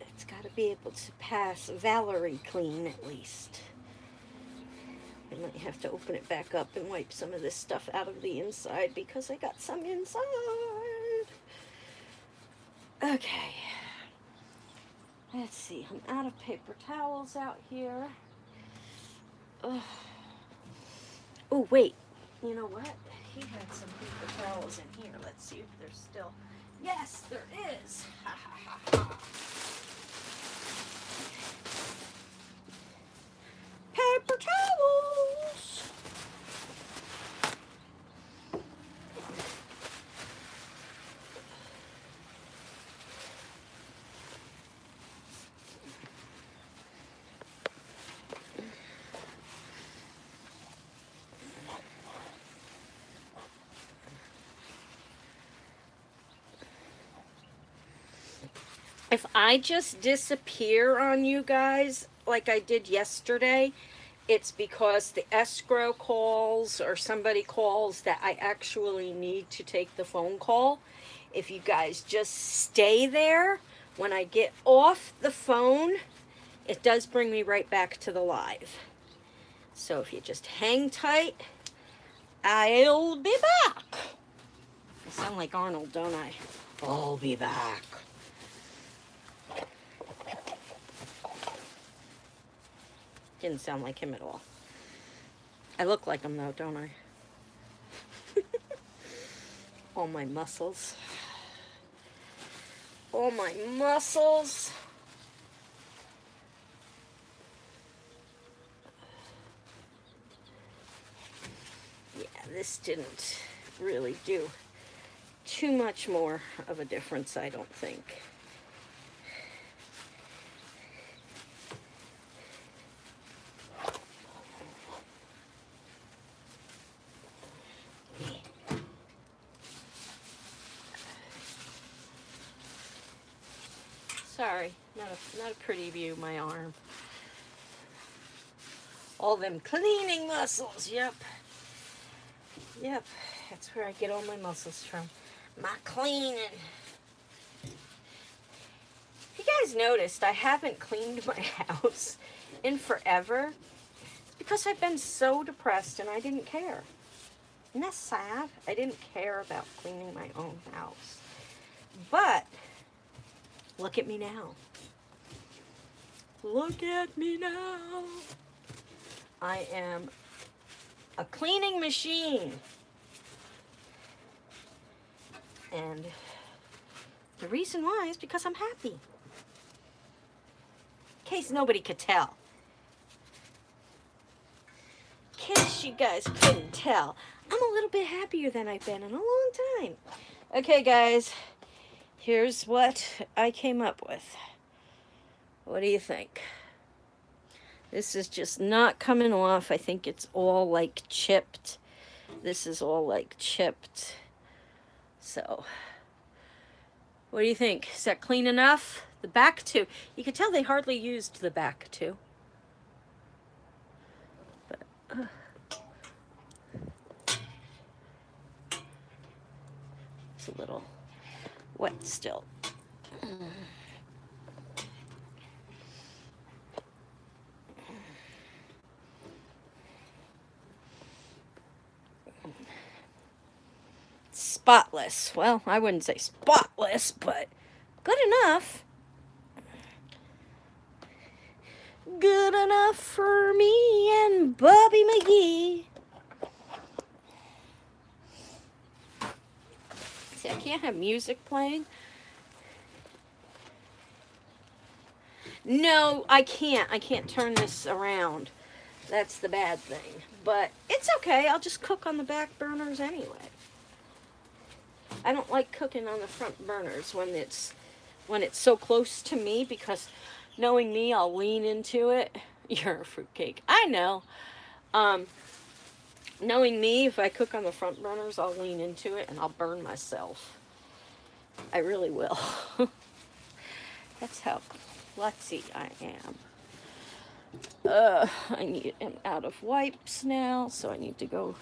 it's got to be able to pass Valerie clean at least. I might have to open it back up and wipe some of this stuff out of the inside because I got some inside. Okay. Let's see, I'm out of paper towels out here. Ugh. Oh, wait. You know what? He had some paper towels in here. Let's see if there's still... Yes, there is. Ha, ha, ha, ha. Paper towels. If I just disappear on you guys like I did yesterday, it's because the escrow calls or somebody calls that I actually need to take the phone call. If you guys just stay there, when I get off the phone, it does bring me right back to the live. So if you just hang tight, I'll be back. I sound like Arnold, don't I? I'll be back. Didn't sound like him at all. I look like him though, don't I? All my muscles. All my muscles. Yeah, this didn't really do too much more of a difference, I don't think. Sorry, not a pretty view, my arm. All them cleaning muscles, yep. Yep, that's where I get all my muscles from. My cleaning. If you guys noticed, I haven't cleaned my house in forever. It's because I've been so depressed and I didn't care. Isn't that sad? I didn't care about cleaning my own house. But, look at me now. Look at me now. I am a cleaning machine. And the reason why is because I'm happy. In case nobody could tell. In case you guys couldn't tell. I'm a little bit happier than I've been in a long time. Okay, guys. Here's what I came up with. What do you think? This is just not coming off. I think it's all like chipped. This is all like chipped. So, what do you think? Is that clean enough? The back too. You can tell they hardly used the back too. But, it's a little wet still. Spotless. Well, I wouldn't say spotless, but good enough. Good enough for me and Bobby McGee. See, I can't have music playing. No, I can't. I can't turn this around. That's the bad thing. But it's okay. I'll just cook on the back burners anyway. I don't like cooking on the front burners when it's so close to me, because knowing me, I'll lean into it. You're a fruitcake. I know. Knowing me, if I cook on the front burners, I'll lean into it and I'll burn myself. I really will. That's how klutzy I am. I'm out of wipes now, so I need to go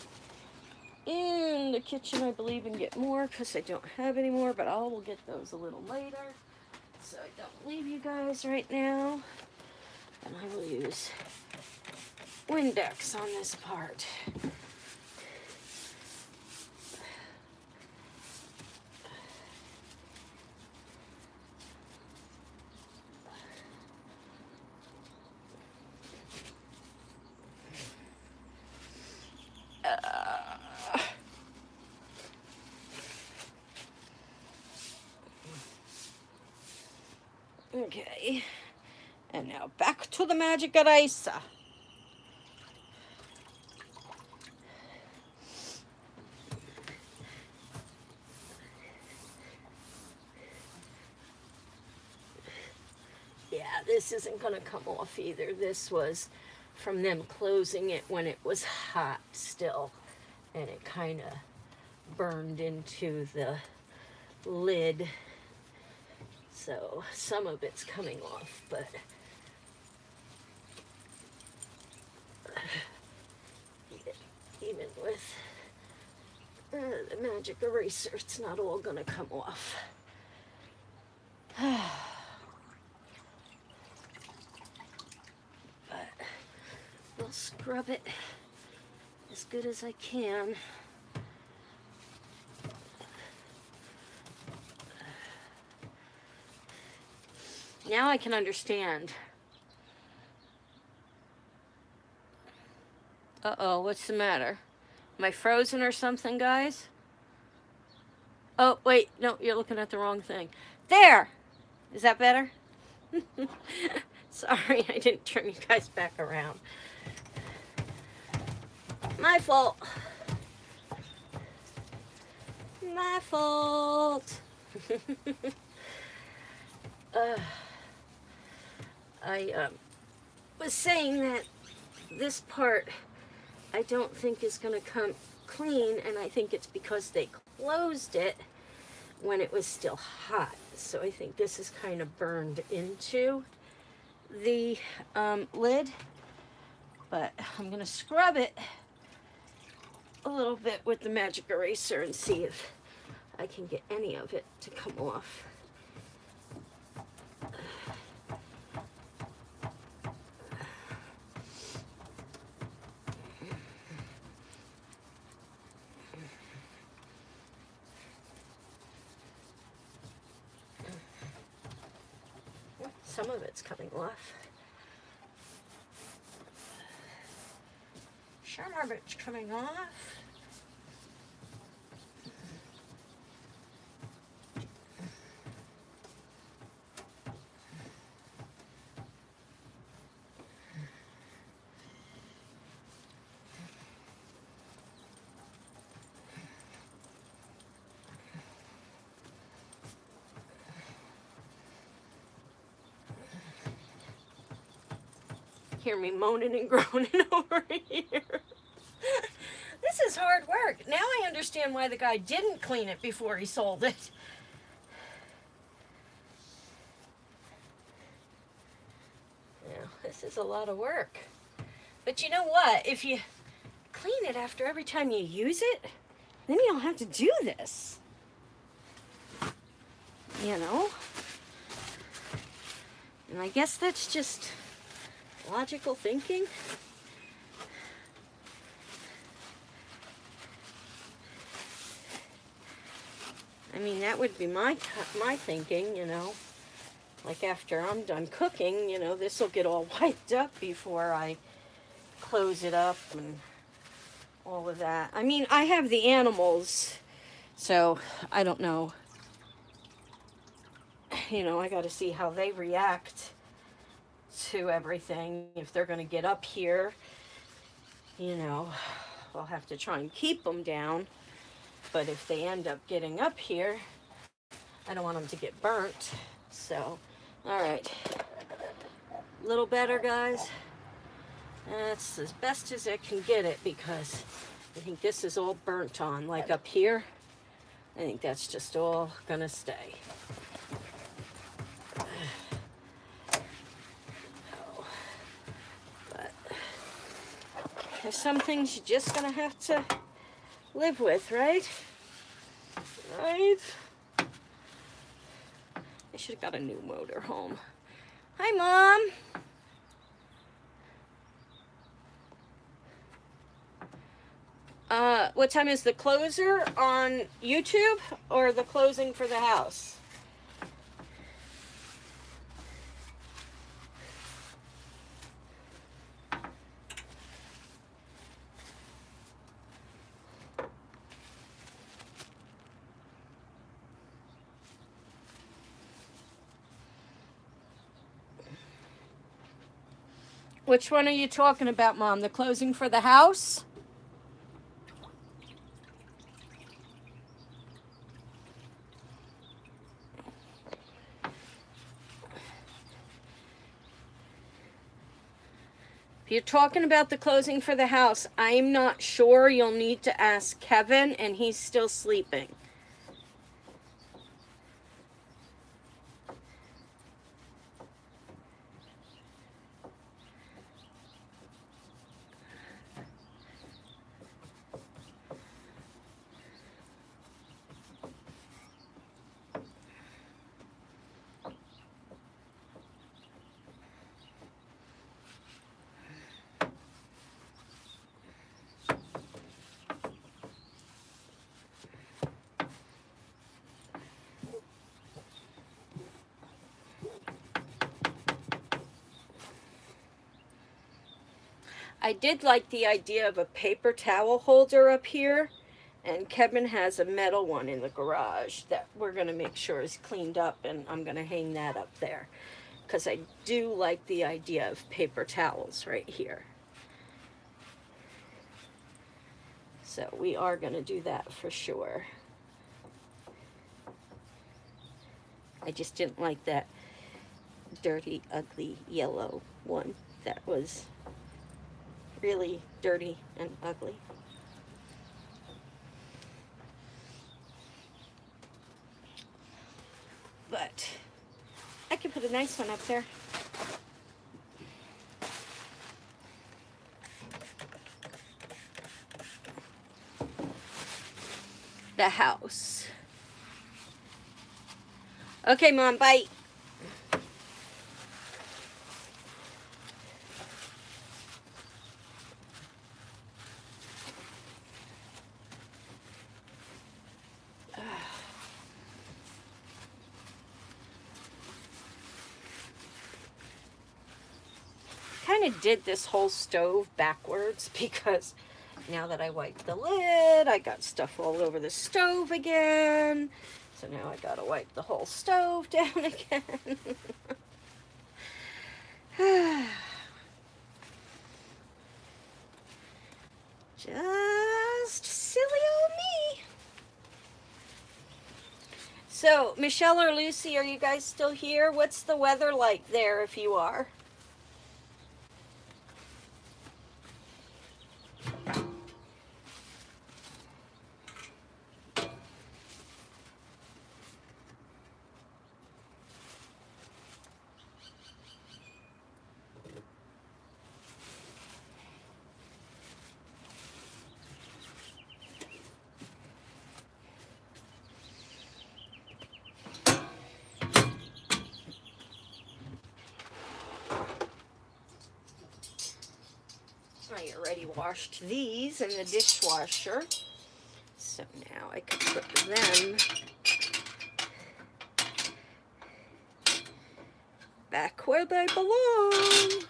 in the kitchen, I believe, and get more, because I don't have any more, but I will get those a little later, so I don't leave you guys right now. And I will use Windex on this part. Okay, and now back to the magic eraser. Yeah, this isn't going to come off either. This was from them closing it when it was hot still, and it kind of burned into the lid. So some of it's coming off, but even with the magic eraser, it's not all gonna come off. But we'll scrub it as good as I can. Now I can understand. Uh-oh, what's the matter? Am I frozen or something, guys? Oh, wait, no, you're looking at the wrong thing. There! Is that better? Sorry, I didn't turn you guys back around. My fault. My fault. I was saying that this part I don't think is going to come clean, and I think it's because they closed it when it was still hot. So I think this is kind of burned into the lid, but I'm gonna scrub it a little bit with the magic eraser and see if I can get any of it to come off. Some of it's coming off. Some of it's coming off. Hear me moaning and groaning over here. This is hard work. Now I understand why the guy didn't clean it before he sold it. Yeah, this is a lot of work. But you know what? If you clean it after every time you use it, then you don't have to do this. You know? And I guess that's just logical thinking. I mean, that would be my thinking, you know. Like after I'm done cooking, you know, this will get all wiped up before I close it up and all of that. I mean, I have the animals, so I don't know. You know, I got to see how they react to everything. If they're going to get up here, you know, I'll have to try and keep them down. But if they end up getting up here, I don't want them to get burnt. So, all right. A little better, guys. That's as best as I can get it, because I think this is all burnt on. Like up here, I think that's just all going to stay. There's some things you're just gonna have to live with, right? Right? I should have got a new motor home. Hi, Mom. What time is the closer on YouTube or the closing for the house? Which one are you talking about, Mom? The closing for the house? If you're talking about the closing for the house, I'm not sure. You'll need to ask Kevin, and he's still sleeping. I did like the idea of a paper towel holder up here, and Kevin has a metal one in the garage that we're going to make sure is cleaned up, and I'm going to hang that up there because I do like the idea of paper towels right here. So we are going to do that for sure. I just didn't like that dirty, ugly yellow one that was really dirty and ugly. But a nice one up there. The house. Okay, Mom, bye. Kind of did this whole stove backwards because now that I wiped the lid, I got stuff all over the stove again. So now I gotta wipe the whole stove down again. Just silly old me. So, Michelle or Lucy, are you guys still here? What's the weather like there if you are? I already washed these in the dishwasher, so now I can put them back where they belong.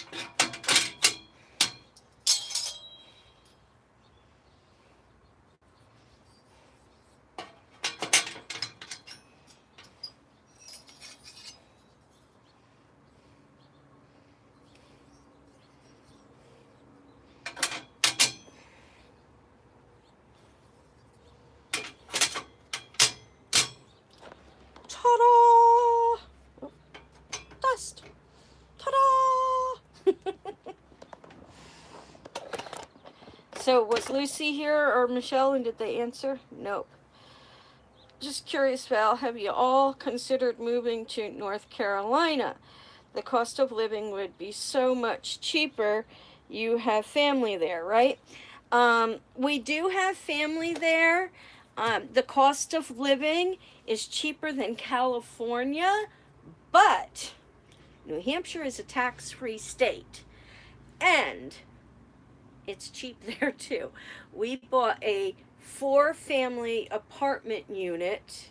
So was Lucy here or Michelle, and did they answer? Nope. Just curious, Val, have you all considered moving to North Carolina? The cost of living would be so much cheaper. You have family there, right? We do have family there. The cost of living is cheaper than California, but New Hampshire is a tax-free state, and it's cheap there too. We bought a 4-family apartment unit.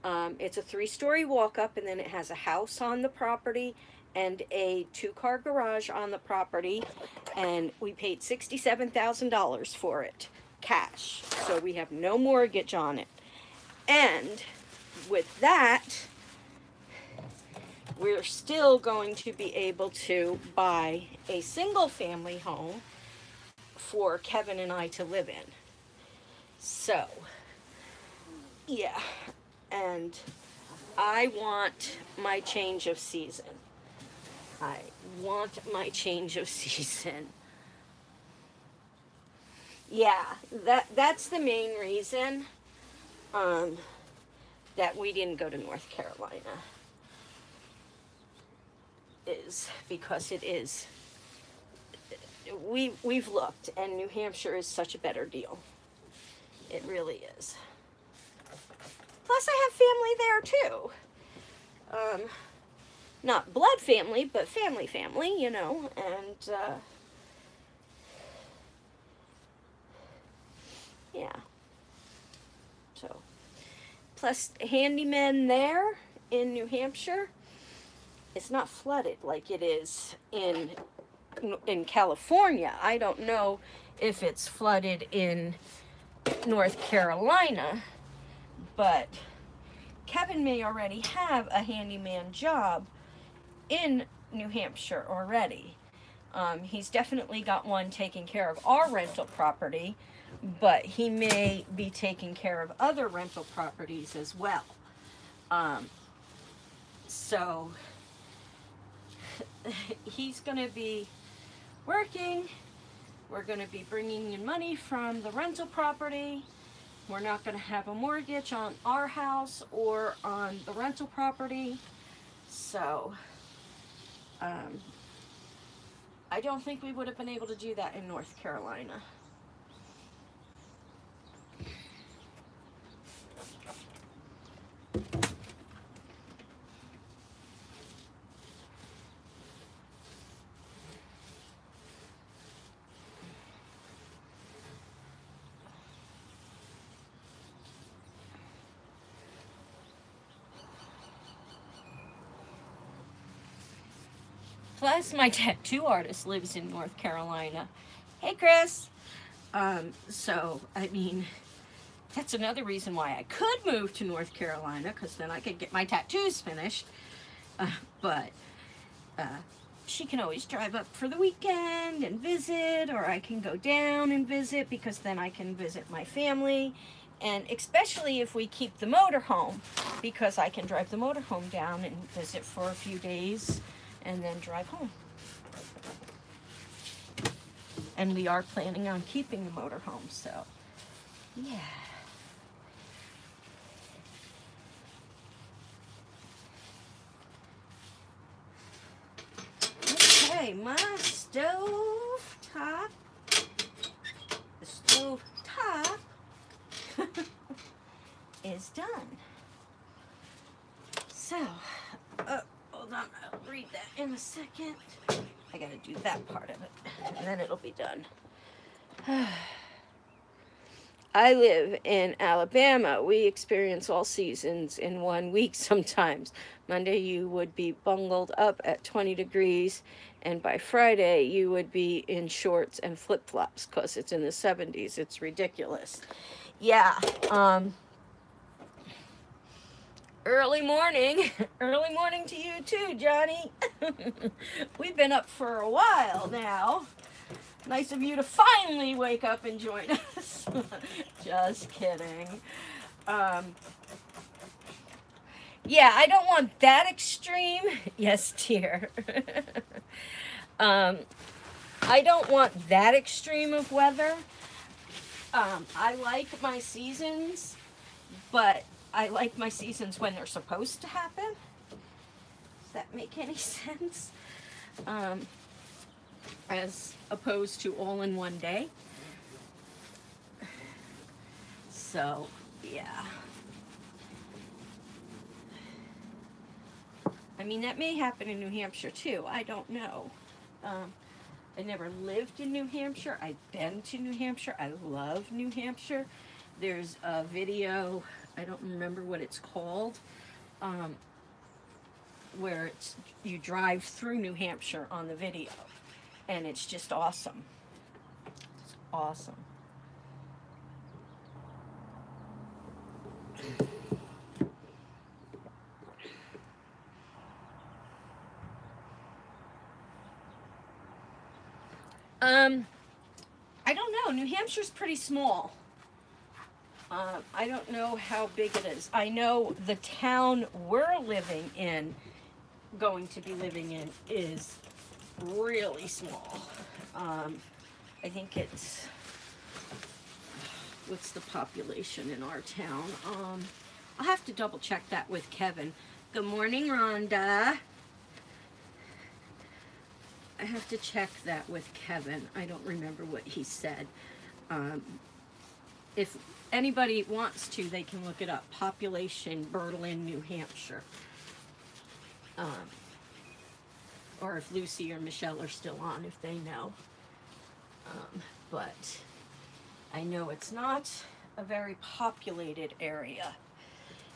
It's a 3-story walk-up, and then it has a house on the property and a 2-car garage on the property, and we paid $67,000 for it, cash. So we have no mortgage on it. And with that, we're still going to be able to buy a single-family home for Kevin and I to live in. So, yeah, and I want my change of season. I want my change of season. Yeah, that's the main reason that we didn't go to North Carolina, is because it is, we've looked, and New Hampshire is such a better deal. It really is. Plus I have family there too. Not blood family, but family, you know, and yeah. So, plus handyman there in New Hampshire, it's not flooded like it is in California. I don't know if it's flooded in North Carolina, but Kevin may already have a handyman job in New Hampshire already. He's definitely got one taking care of our rental property, but he may be taking care of other rental properties as well. So he's going to be working. We're going to be bringing in money from the rental property. We're not going to have a mortgage on our house or on the rental property. So I don't think we would have been able to do that in North Carolina. Plus, my tattoo artist lives in North Carolina. Hey, Chris. So, I mean, that's another reason why I could move to North Carolina, because then I could get my tattoos finished. But she can always drive up for the weekend and visit, or I can go down and visit, because then I can visit my family. And especially if we keep the motorhome, because I can drive the motorhome down and visit for a few days and then drive home. And we are planning on keeping the motorhome, so yeah. Okay, my stove top is done. So, hold on, I'll read that in a second. I gotta do that part of it, and then it'll be done. I live in Alabama. We experience all seasons in 1 week sometimes. Monday you would be bungled up at 20 degrees, and by Friday you would be in shorts and flip-flops because it's in the 70s. It's ridiculous. Yeah, early morning to you too, Johnny. We've been up for a while now. Nice of you to finally wake up and join us. Just kidding. Yeah, I don't want that extreme. Yes, dear. I don't want that extreme of weather. I like my seasons, but I like my seasons when they're supposed to happen. Does that make any sense? As opposed to all in one day. So, yeah. I mean, that may happen in New Hampshire too. I don't know. I never lived in New Hampshire. I've been to New Hampshire. I love New Hampshire. There's a video, I don't remember what it's called, where you drive through New Hampshire on the video. And it's just awesome. It's awesome. I don't know. New Hampshire's pretty small. I don't know how big it is. I know the town we're going to be living in, is really small. I think it's, what's the population in our town? I'll have to double check that with Kevin. Good morning, Rhonda. I have to check that with Kevin. I don't remember what he said. If anybody wants to, they can look it up. Population Berlin, New Hampshire. Or if Lucy or Michelle are still on, if they know. But I know it's not a very populated area.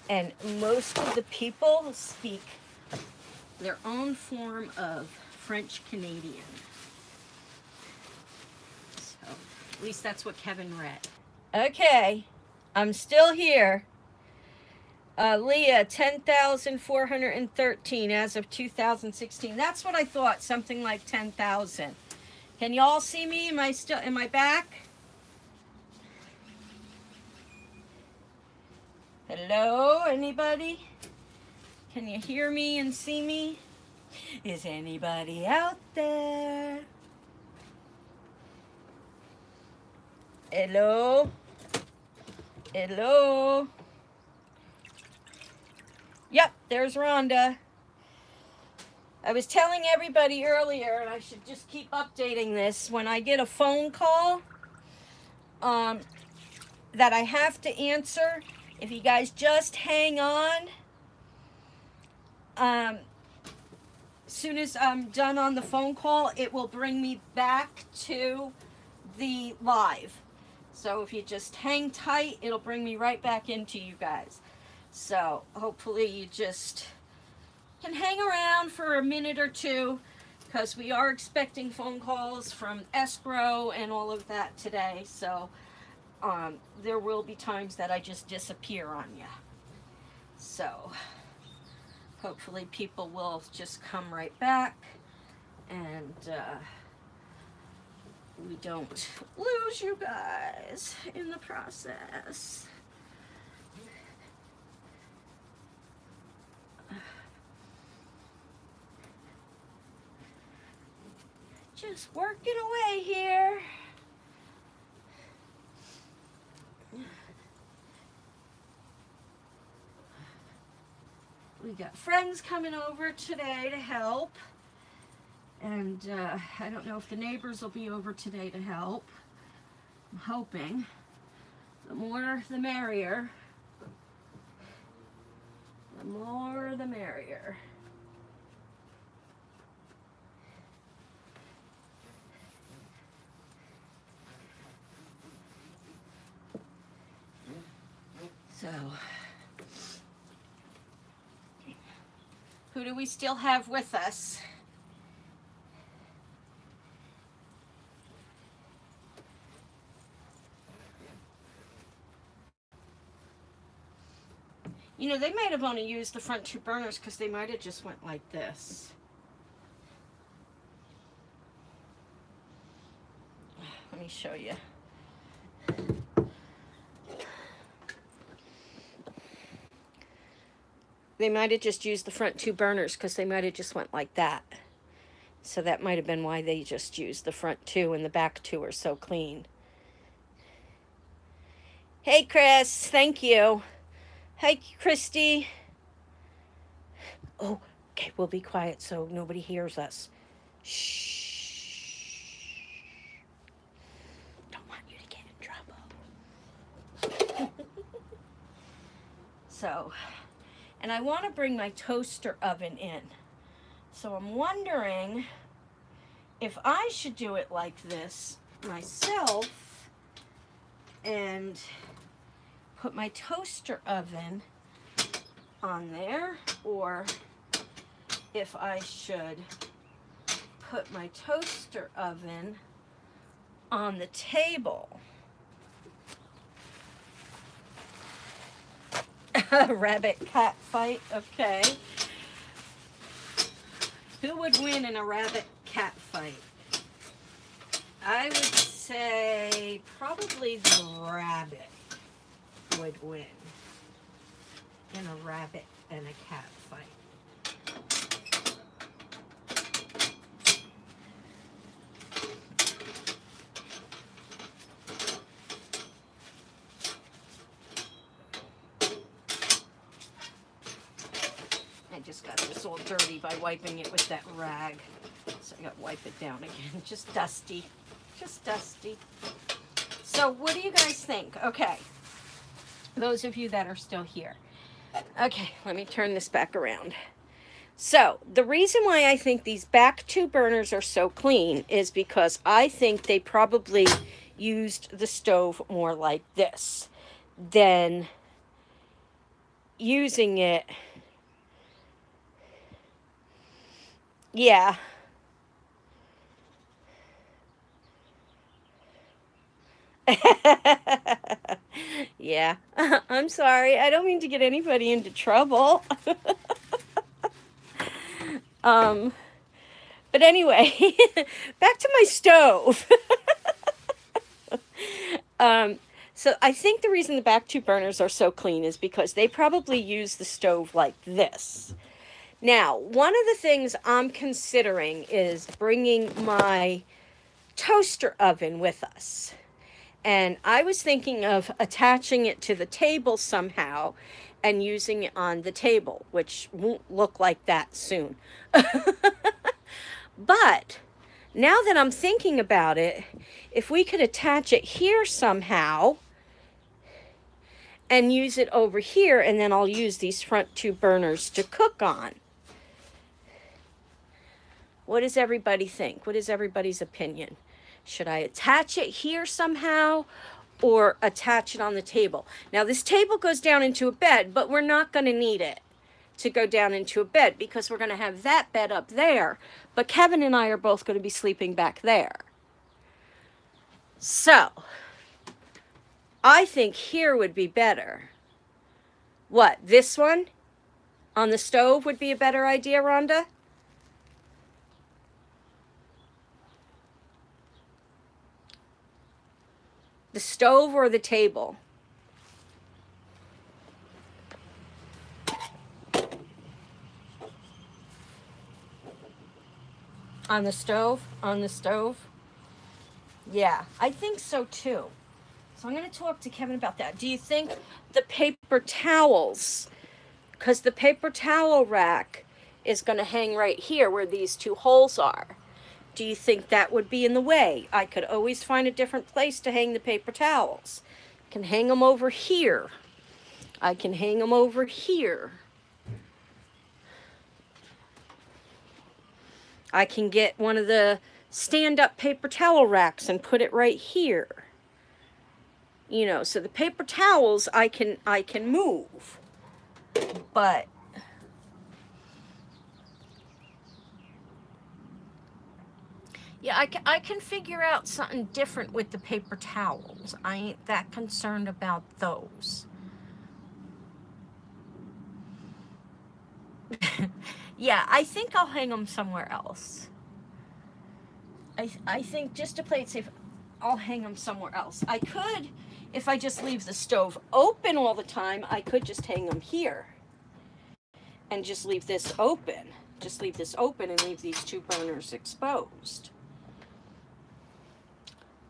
And most of the people speak their own form of French Canadian. So, at least that's what Kevin read. Okay, I'm still here. Leah, 10,413 as of 2016. That's what I thought, something like 10,000. Can y'all see me? Am I back? Hello, anybody? Can you hear me and see me? Is anybody out there? Hello? Hello? Yep, there's Rhonda. I was telling everybody earlier, and I should just keep updating this, when I get a phone call that I have to answer, if you guys just hang on, as soon as I'm done on the phone call, it will bring me back to the live. So if you just hang tight, it'll bring me right back into you guys. So hopefully you just can hang around for a minute or two, because we are expecting phone calls from escrow and all of that today. So there will be times that I just disappear on you. So hopefully people will just come right back, and we don't lose you guys in the process. Just working away here. We got friends coming over today to help. And I don't know if the neighbors will be over today to help. I'm hoping. The more the merrier. The more the merrier. So, who do we still have with us? You know, they might have only used the front two burners because they might have just went like this. Let me show you. They might have just used the front two burners because they might have just went like that. So that might have been why they just used the front two, and the back two are so clean. Hey, Chris. Thank you. Hi, Christy. Oh, okay. We'll be quiet so nobody hears us. Shh. Don't want you to get in trouble. So... and I want to bring my toaster oven in. So I'm wondering if I should do it like this myself and put my toaster oven on there, or if I should put my toaster oven on the table. Rabbit cat fight, okay. Who would win in a rabbit cat fight? I would say probably the rabbit would win in a rabbit and a cat fight. Just got this all dirty by wiping it with that rag, so I got to wipe it down again. Just dusty, just dusty. So what do you guys think? Okay, those of you that are still here. Okay, let me turn this back around. So the reason why I think these back two burners are so clean is because I think they probably used the stove more like this than using it. Yeah. Yeah. I'm sorry. I don't mean to get anybody into trouble. But anyway, back to my stove. So I think the reason the back two burners are so clean is because they probably use the stove like this. Now, one of the things I'm considering is bringing my toaster oven with us. And I was thinking of attaching it to the table somehow and using it on the table, which won't look like that soon. But now that I'm thinking about it, if we could attach it here somehow and use it over here, and then I'll use these front two burners to cook on. What does everybody think? What is everybody's opinion? Should I attach it here somehow or attach it on the table? Now this table goes down into a bed, but we're not going to need it to go down into a bed because we're going to have that bed up there. But Kevin and I are both going to be sleeping back there. So I think here would be better. What, this one on the stove would be a better idea, Rhonda? The stove or the table? On the stove? On the stove? Yeah, I think so too. So I'm going to talk to Kevin about that. Do you think the paper towels, because the paper towel rack is going to hang right here where these two holes are, do you think that would be in the way? I could always find a different place to hang the paper towels. I can hang them over here. I can hang them over here. I can get one of the stand-up paper towel racks and put it right here. You know, so the paper towels I can move. But yeah, I can figure out something different with the paper towels. I ain't that concerned about those. Yeah, I think I'll hang them somewhere else. I think just to play it safe, I'll hang them somewhere else. I could, if I just leave the stove open all the time, I could just hang them here. And just leave this open. Just leave this open and leave these two burners exposed.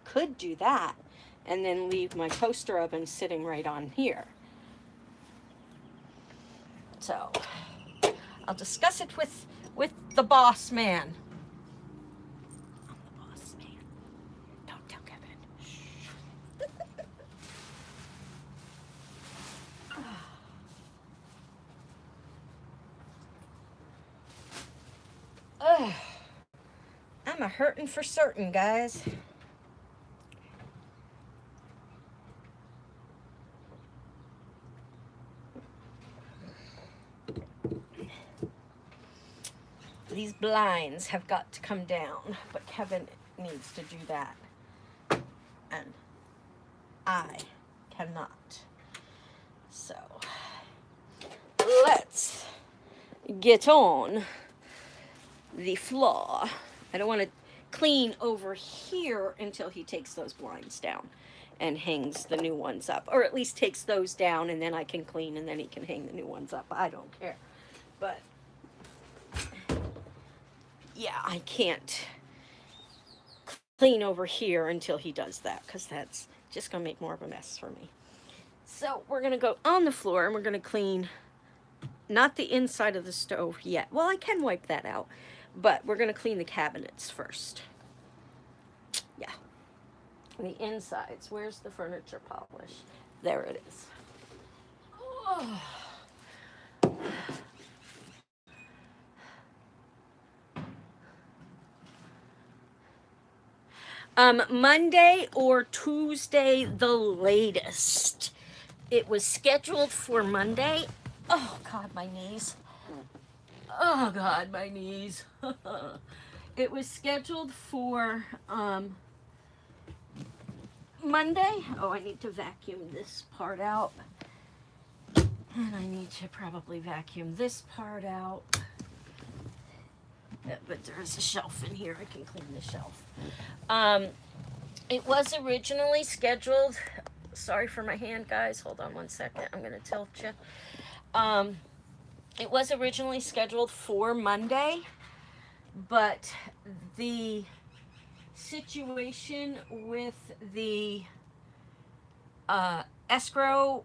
Could do that. And then leave my toaster oven sitting right on here. So I'll discuss it with the boss man. I'm the boss man. Don't tell Kevin. Shh. I'm a hurting for certain, guys. These blinds have got to come down, but Kevin needs to do that. And I cannot. So, let's get on the floor. I don't want to clean over here until he takes those blinds down and hangs the new ones up. Or at least takes those down and then I can clean and then he can hang the new ones up. I don't care. But yeah, I can't clean over here until he does that because that's just going to make more of a mess for me. So we're going to go on the floor and we're going to clean not the inside of the stove yet. Well, I can wipe that out, but we're going to clean the cabinets first. Yeah. The insides. Where's the furniture polish? There it is. Oh. Monday or Tuesday, the latest. It was scheduled for Monday. Oh, God, my knees. Oh, God, my knees. It was scheduled for Monday. Oh, I need to vacuum this part out. And I need to probably vacuum this part out. Yeah, but there's a shelf in here. I can clean the shelf. It was originally scheduled. Sorry for my hand, guys. Hold on one second. I'm going to tilt you. It was originally scheduled for Monday, but the situation with the escrow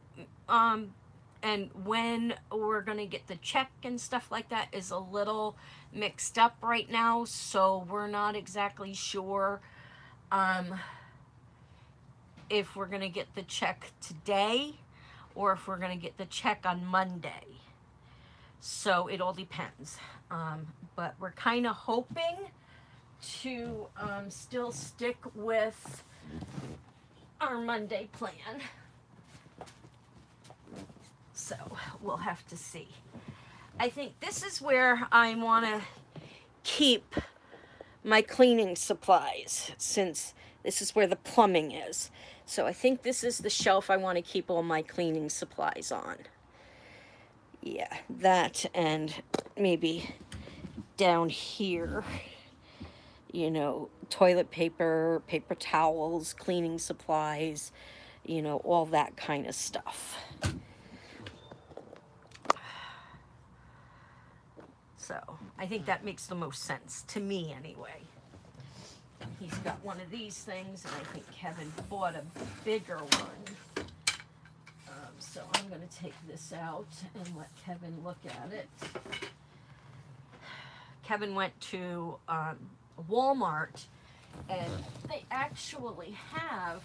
and when we're going to get the check and stuff like that is a little mixed up right now, so we're not exactly sure if we're going to get the check today or if we're going to get the check on Monday. So it all depends. But we're kind of hoping to still stick with our Monday plan. So we'll have to see. I think this is where I want to keep my cleaning supplies, since this is where the plumbing is. So I think this is the shelf I want to keep all my cleaning supplies on. Yeah, that, and maybe down here, you know, toilet paper, paper towels, cleaning supplies, you know, all that kind of stuff. So I think that makes the most sense to me anyway. He's got one of these things, and I think Kevin bought a bigger one. So I'm going to take this out and let Kevin look at it. Kevin went to Walmart, and they actually have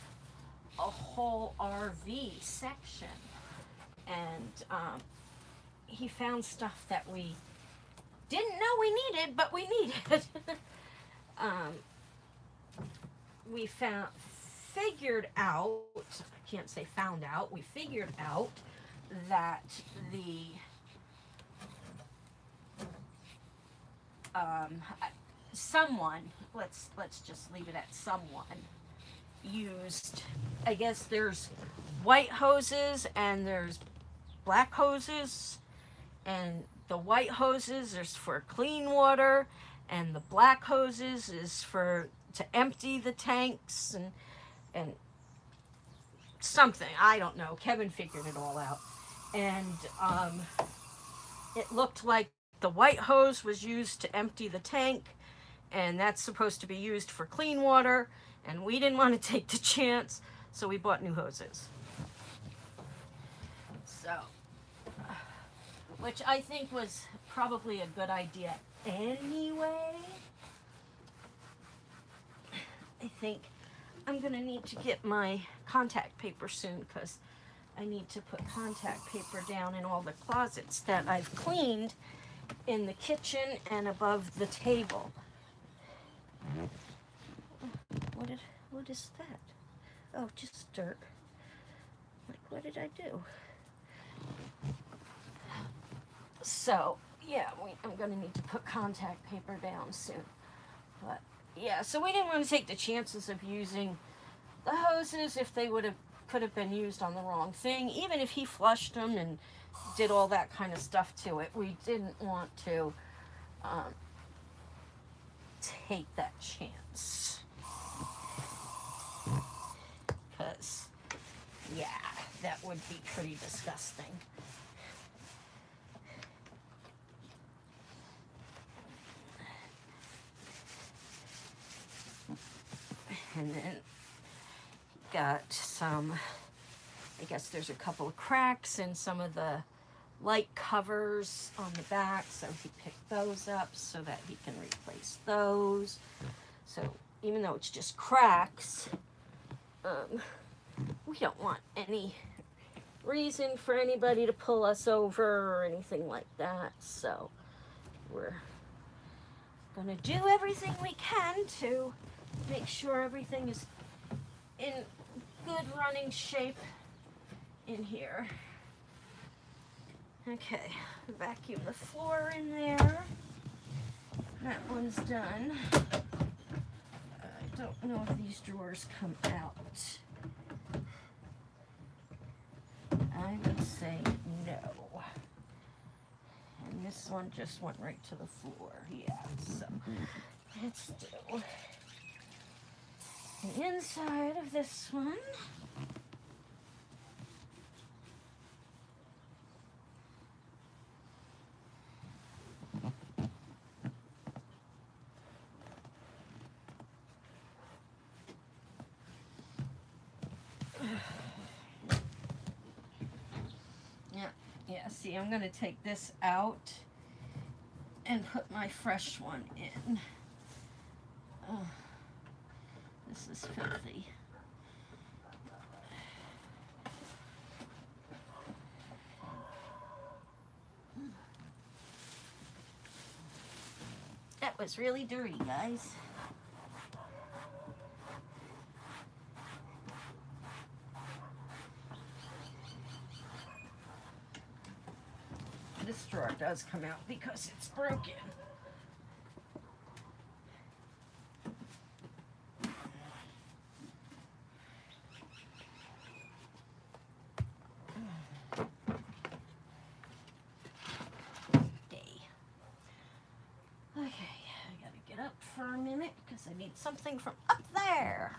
a whole RV section. And he found stuff that we didn't know we needed, but we needed. We figured out, I can't say found out, we figured out that the someone, let's just leave it at someone, used, I guess there's white hoses and there's black hoses, and the white hoses is for clean water, and the black hoses is for to empty the tanks and something, I don't know. Kevin figured it all out. And it looked like the white hose was used to empty the tank, and that's supposed to be used for clean water, and we didn't want to take the chance, so we bought new hoses. So, which I think was probably a good idea anyway. I think I'm going to need to get my contact paper soon, because I need to put contact paper down in all the closets that I've cleaned in the kitchen and above the table. What is that? Oh, just dirt. Like, what did I do? So, yeah, I'm going to need to put contact paper down soon. But yeah, so we didn't want to take the chances of using the hoses if they could have been used on the wrong thing. Even if he flushed them and did all that kind of stuff to it, we didn't want to take that chance. Because, yeah, that would be pretty disgusting. And then got some, I guess there's a couple of cracks in some of the light covers on the back, so he picked those up so that he can replace those. So even though it's just cracks, we don't want any reason for anybody to pull us over or anything like that, so we're gonna do everything we can to make sure everything is in good running shape in here. Okay, vacuum the floor in there. That one's done. I don't know if these drawers come out. I would say no. And this one just went right to the floor. Yeah, so let's do the inside of this one. Yeah, Yeah, see, I'm going to take this out and put my fresh one in. Oh, this is filthy. That was really dirty, guys. This drawer does come out because it's broken. For a minute because I need something from up there.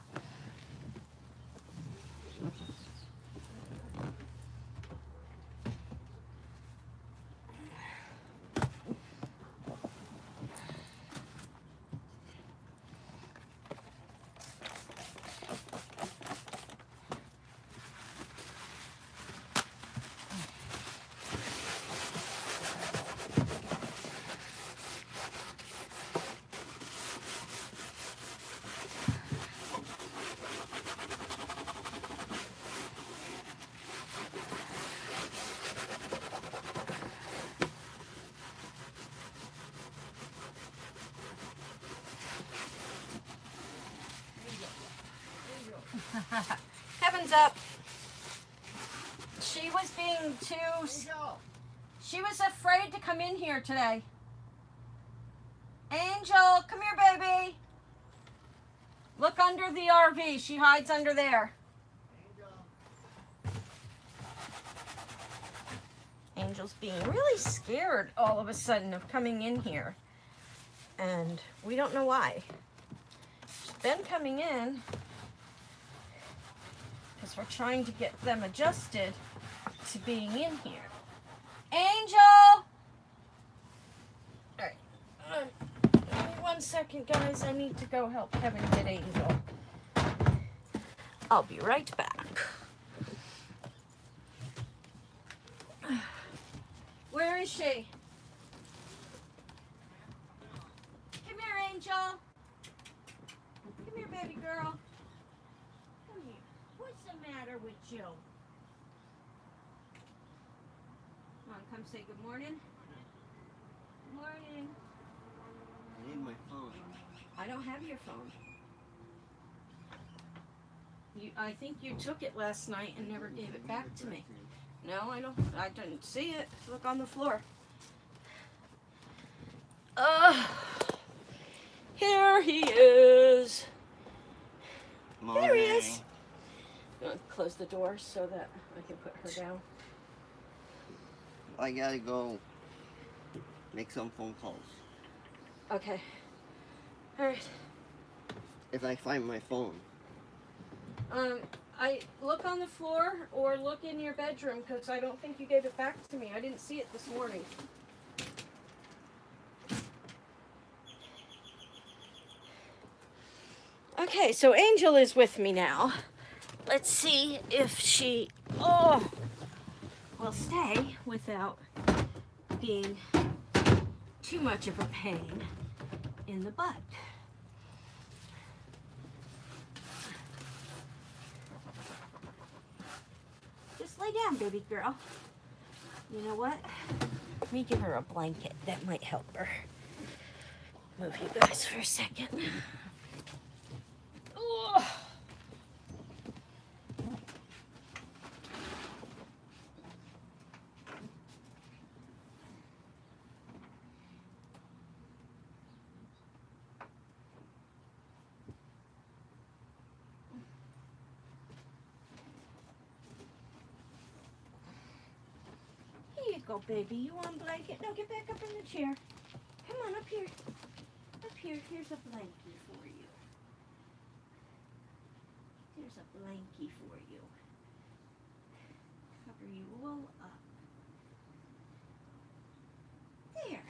Heavens up. She was being too... She was afraid to come in here today. Angel, come here, baby. Look under the RV. She hides under there. Angel's being really scared all of a sudden of coming in here. And we don't know why. She's been coming in because we're trying to get them adjusted to being in here. Angel! Alright. Give me 1 second, guys. I need to go help Kevin get Angel. I'll be right back. Where is she? Come here, Angel. Come here, baby girl. Come here. What's the matter with you? Come on, come say good morning. Good morning. I need my phone. I don't have your phone. I think you took it last night and never gave it back to me. No, I didn't see it. Look on the floor. Here he is. Morning. There he is. You want to close the door so that I can put her down? I gotta go make some phone calls. Okay. All right. If I find my phone. I look on the floor or look in your bedroom because I don't think you gave it back to me. I didn't see it this morning. Okay, so Angel is with me now. Let's see if she will stay without being too much of a pain in the butt. Just lay down, baby girl. You know what? Let me give her a blanket. That might help her. Move you guys for a second. Oh. Here you go, baby. You want a blanket? No, get back up in the chair. Come on, up here. Up here. Here's a blankie for you. Here's a blankie for you. Cover you all up. There.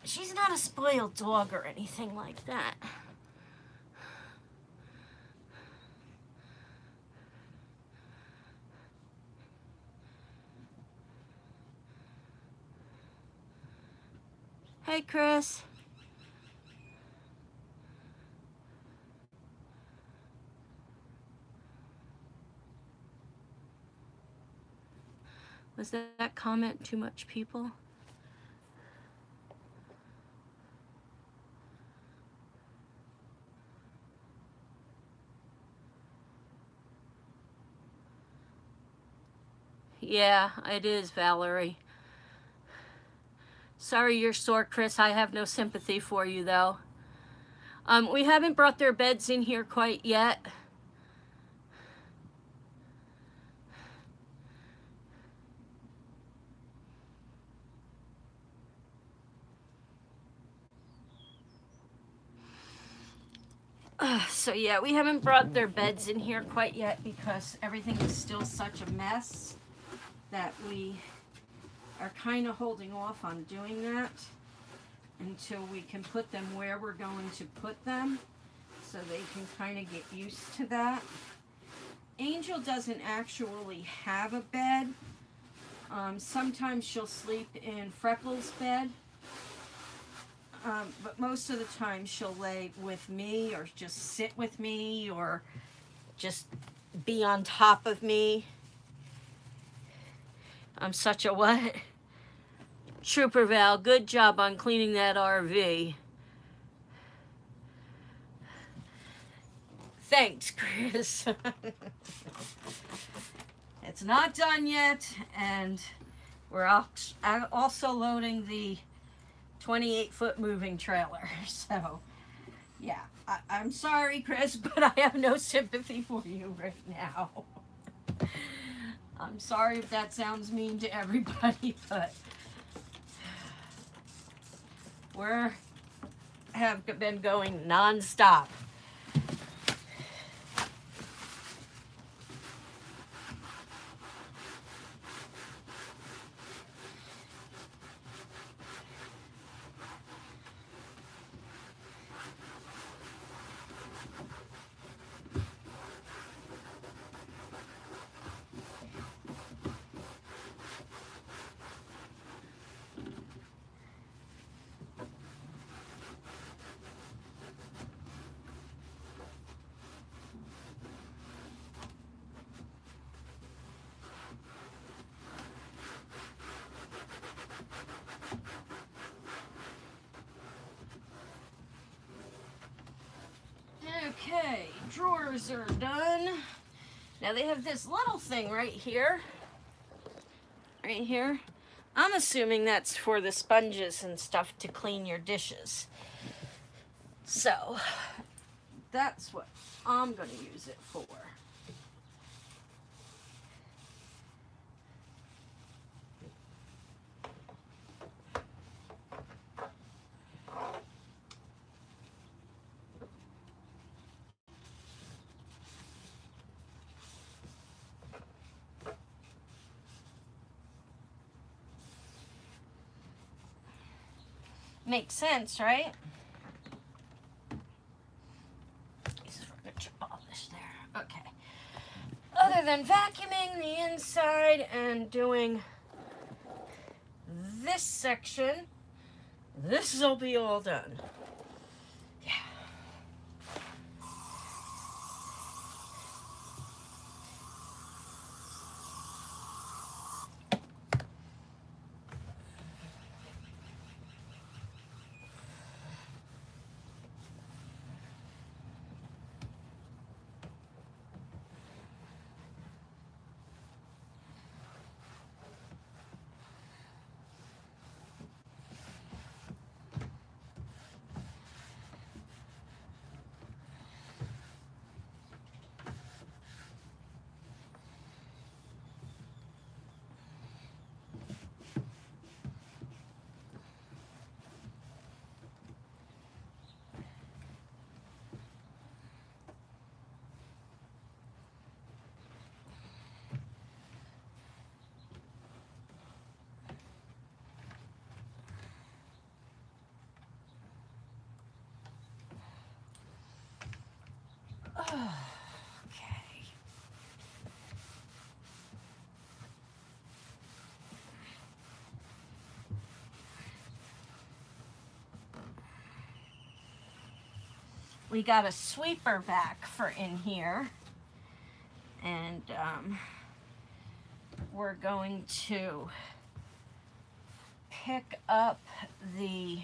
She's not a spoiled dog or anything like that. Hey, Chris. Was that comment too much, people? Yeah, it is, Valerie. Sorry you're sore, Chris. I have no sympathy for you, though. We haven't brought their beds in here quite yet. So yeah, we haven't brought their beds in here quite yet because everything is still such a mess that we are kind of holding off on doing that until we can put them where we're going to put them so they can kind of get used to that. Angel doesn't actually have a bed. Sometimes she'll sleep in Freckles' bed. But most of the time she'll lay with me or just sit with me or just be on top of me. I'm such a what? Trooper Val, good job on cleaning that RV. Thanks, Chris. It's not done yet, and we're also loading the 28-foot moving trailer. So, yeah, I'm sorry, Chris, but I have no sympathy for you right now. I'm sorry if that sounds mean to everybody, but have been going non-stop. Okay, drawers are done. Now they have this little thing right here. Right here. I'm assuming that's for the sponges and stuff to clean your dishes. So, that's what I'm going to use it for. Makes sense, right? This is furniture polish there. Okay. Other than vacuuming the inside and doing this section, this will be all done. Yeah. we got a sweeper vac for in here, and we're going to pick up the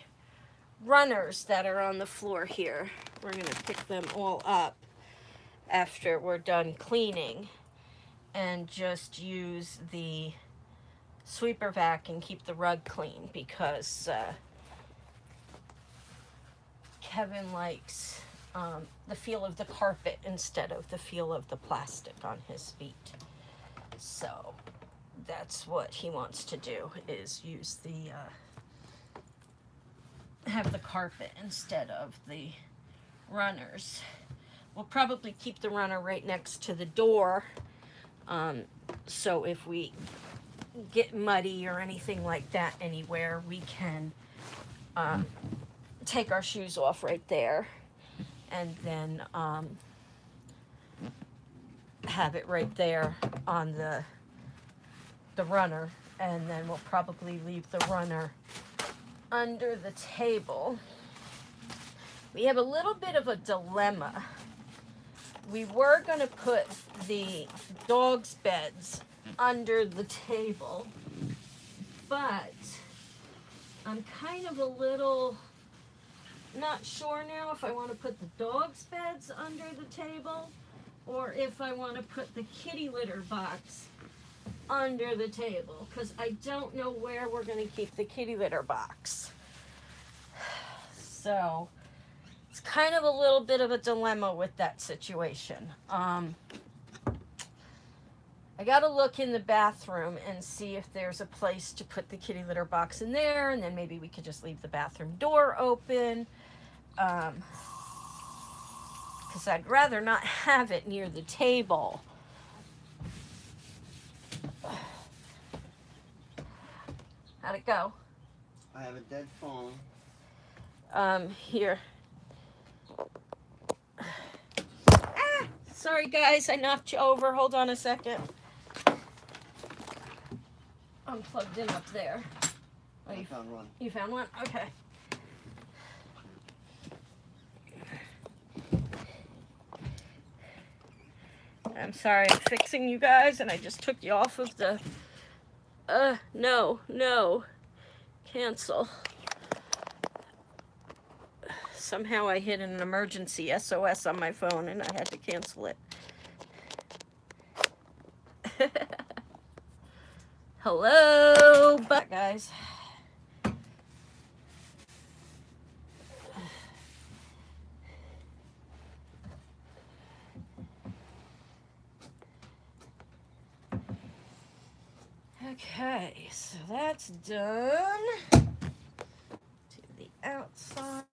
runners that are on the floor here. We're going to pick them all up after we're done cleaning and just use the sweeper vac and keep the rug clean, because Kevin likes the feel of the carpet instead of the feel of the plastic on his feet. So that's what he wants to do, is use the have the carpet instead of the runners. We'll probably keep the runner right next to the door, so if we get muddy or anything like that anywhere, we can take our shoes off right there, and then have it right there on the runner, and then we'll probably leave the runner under the table. We have a little bit of a dilemma. We were going to put the dogs' beds under the table, but I'm kind of a little not sure now if I want to put the dogs' beds under the table or if I want to put the kitty litter box under the table, because I don't know where we're going to keep the kitty litter box. So it's kind of a little bit of a dilemma with that situation. I got to look in the bathroom and see if there's a place to put the kitty litter box in there, and then maybe we could just leave the bathroom door open, because I'd rather not have it near the table. How'd it go? I have a dead phone. Here. Ah! Sorry guys, I knocked you over. Hold on a second. I'm plugged in up there. Oh, I found one. You found one? Okay. I'm sorry, I'm fixing you guys, and I just took you off of the... no. Cancel. Somehow I hit an emergency SOS on my phone, and I had to cancel it. Hello, but guys. Okay, so that's done. To the outside.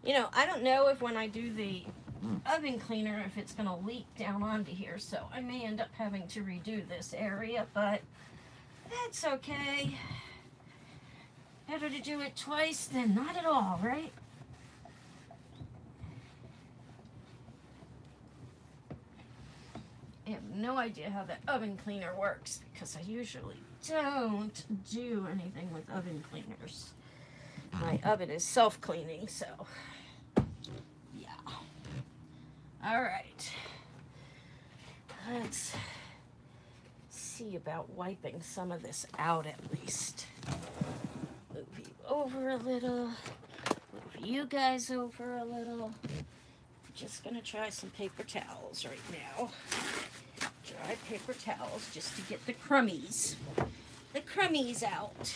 You know, I don't know if when I do the oven cleaner, if it's going to leak down onto here, so I may end up having to redo this area, but that's okay. Better to do it twice than not at all, right? I have no idea how that oven cleaner works, because I usually don't do anything with oven cleaners. My oven is self-cleaning, so yeah. All right. Let's see about wiping some of this out at least. Move you over a little. Move you guys over a little. Just gonna try some paper towels right now. Dry paper towels just to get the crummies out.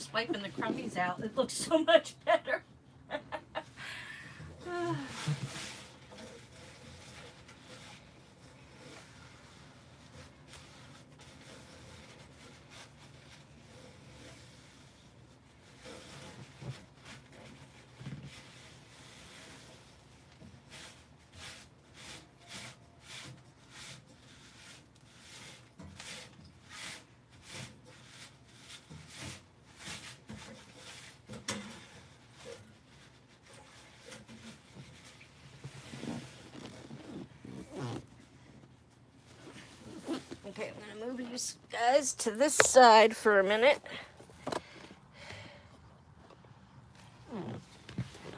just wiping the crummies out. It looks so much better. Okay, I'm gonna move you guys to this side for a minute. And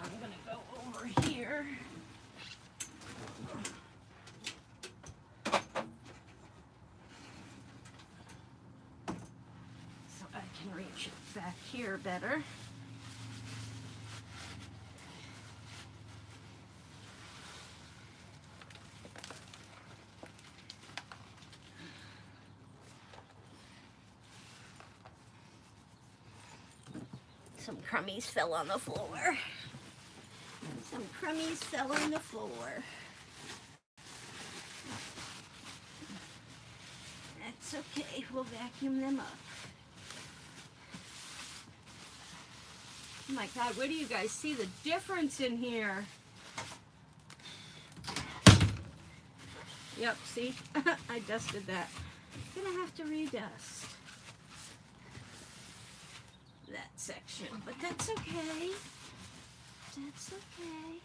I'm gonna go over here. So I can reach it back here better. Some crummies fell on the floor. Some crummies fell on the floor. That's okay, we'll vacuum them up. Oh my God, where do you guys see the difference in here? Yep, see? I dusted that. Gonna have to redust that section, but that's okay. That's okay.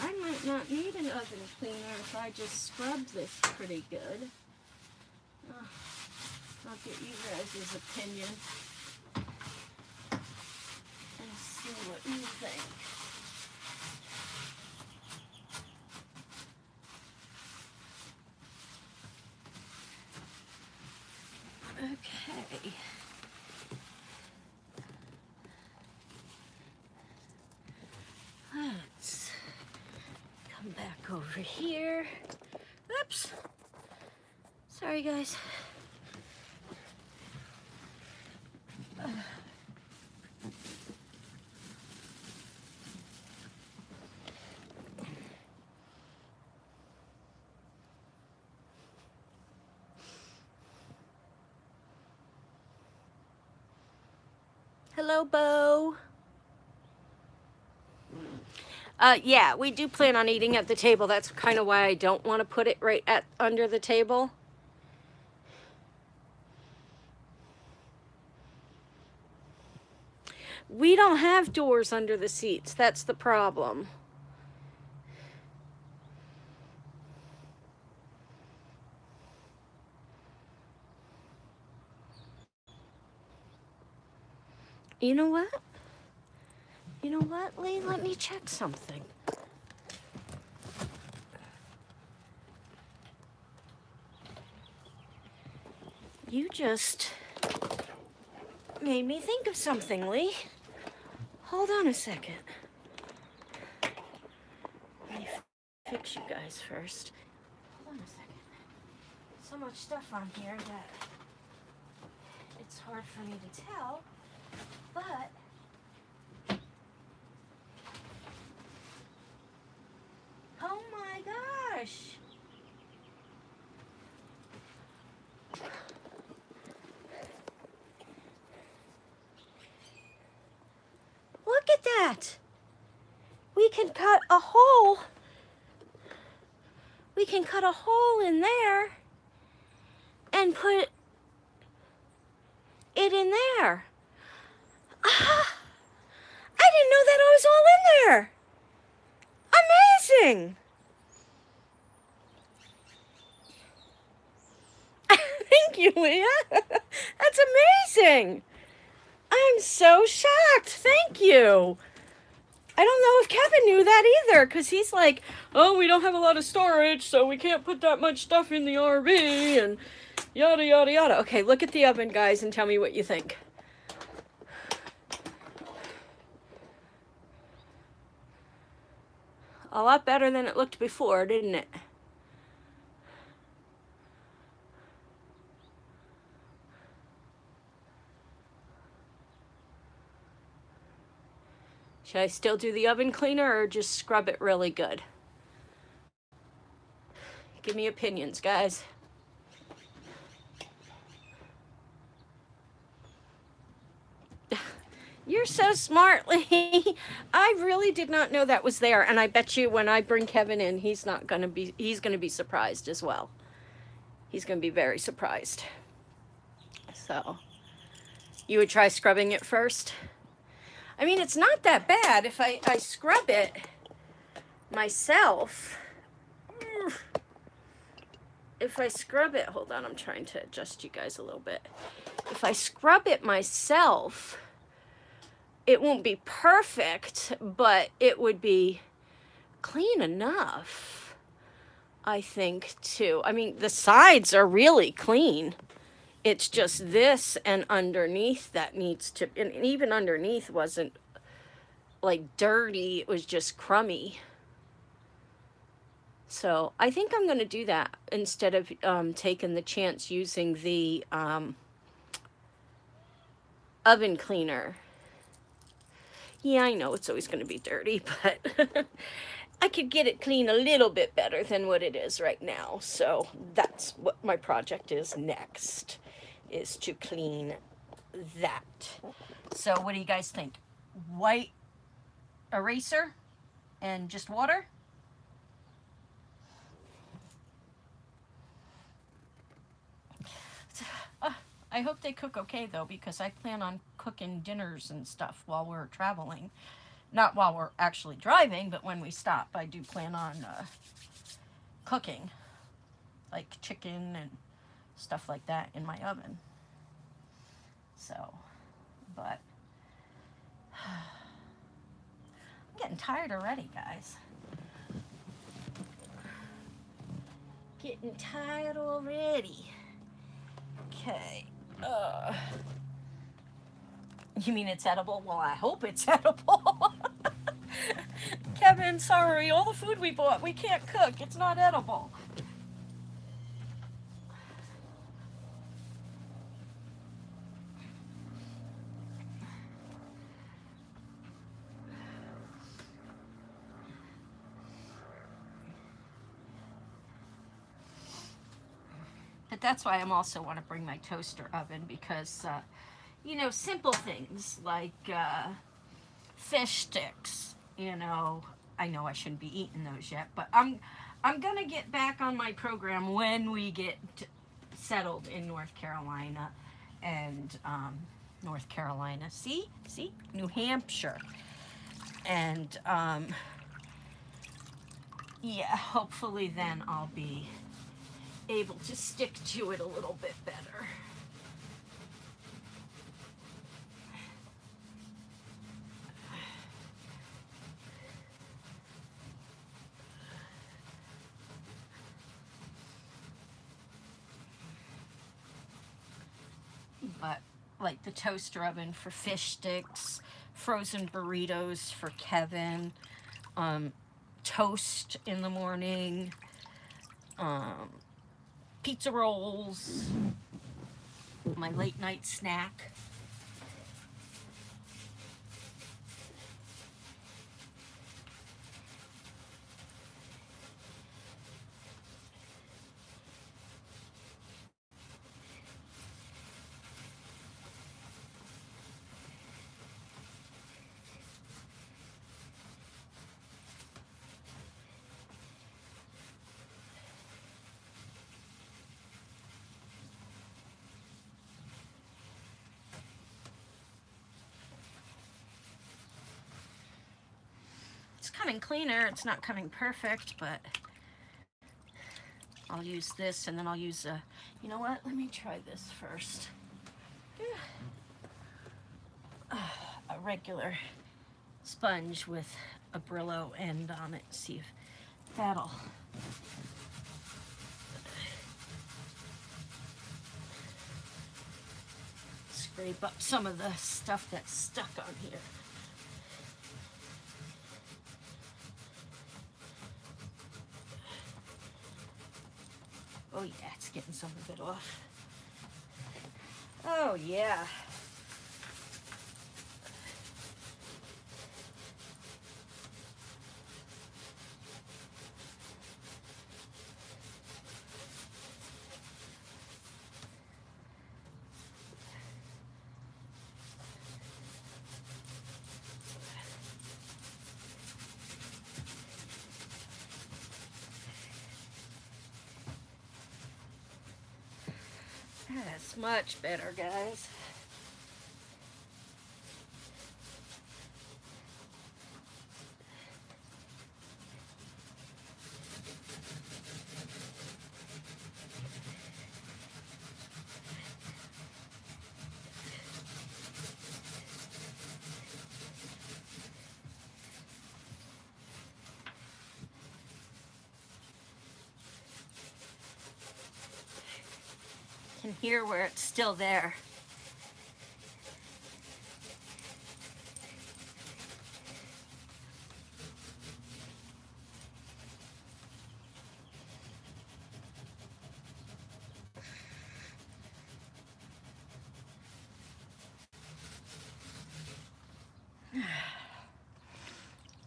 I might not need an oven cleaner if I just scrub this pretty good. I'll get you guys' opinion and see what you think. Okay. Let's come back over here. Oops. Sorry, guys. Hello, Bo. Yeah, we do plan on eating at the table. That's kind of why I don't want to put it right at under the table. We don't have doors under the seats. That's the problem. You know what? You know what, Lee? Let me check something. You just made me think of something, Lee. Hold on a second. Let me fix you guys first. Hold on a second. So much stuff on here that it's hard for me to tell, but oh my gosh. Look at that. We can cut a hole. We can cut a hole in there and put it in there. Ah, I didn't know that was all in there. Amazing. Thank you, Leah. That's amazing. I'm so shocked. Thank you. I don't know if Kevin knew that either, because he's like, oh, we don't have a lot of storage, so we can't put that much stuff in the RV, and yada, yada, yada. Okay, look at the oven, guys, and tell me what you think. A lot better than it looked before, didn't it? Should I still do the oven cleaner or just scrub it really good? Give me opinions, guys. You're so smart, Lee. I really did not know that was there, and I bet you when I bring Kevin in, he's gonna be surprised as well. He's gonna be very surprised. So, you would try scrubbing it first? I mean, it's not that bad if I scrub it myself. If I scrub it, hold on, I'm trying to adjust you guys a little bit. If I scrub it myself, it won't be perfect, but it would be clean enough, I think, too. I mean, the sides are really clean. It's just this and underneath that needs to, and even underneath wasn't like dirty, it was just crummy. So I think I'm going to do that instead of taking the chance using the oven cleaner. Yeah, I know it's always going to be dirty, but I could get it clean a little bit better than what it is right now. So that's what my project is next, is to clean that. So what do you guys think? White eraser and just water? I hope they cook okay, though, because I plan on cooking dinners and stuff while we're traveling. Not while we're actually driving, but when we stop, I do plan on cooking, like chicken and stuff like that in my oven. So, but I'm getting tired already, guys. Getting tired already. Okay. You mean it's edible? Well, I hope it's edible. Kevin, sorry, all the food we bought, we can't cook. It's not edible. But that's why I'm also want to bring my toaster oven, because you know, simple things like fish sticks, you know I know I shouldn't be eating those yet, but I'm gonna get back on my program when we get settled in North Carolina and New Hampshire, and yeah, hopefully then I'll be able to stick to it a little bit better. But like the toaster oven for fish sticks, frozen burritos for Kevin, toast in the morning, pizza rolls, my late night snack. It's coming cleaner. It's not coming perfect, but I'll use this, and then I'll use a, you know what? Let me try this first. A regular sponge with a Brillo end on it. See if that'll scrape up some of the stuff that's stuck on here. Oh yeah, it's getting some of it off. Oh yeah. That's much better, guys. Can hear where it's still there.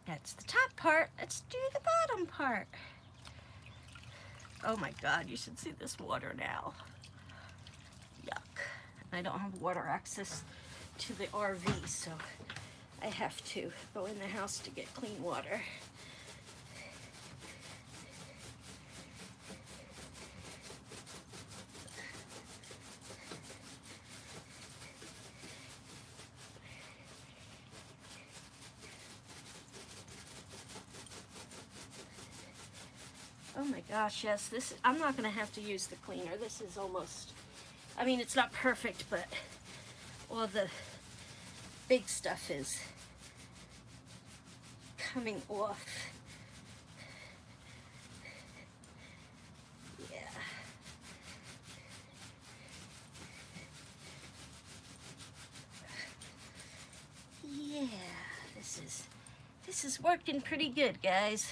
That's the top part. Let's do the bottom part. Oh my God, you should see this water now. Yuck. I don't have water access to the RV, so I have to go in the house to get clean water. Oh my gosh, yes, this, I'm not gonna have to use the cleaner. This is almost, I mean, it's not perfect, but all the big stuff is coming off. Yeah. Yeah, this is working pretty good, guys.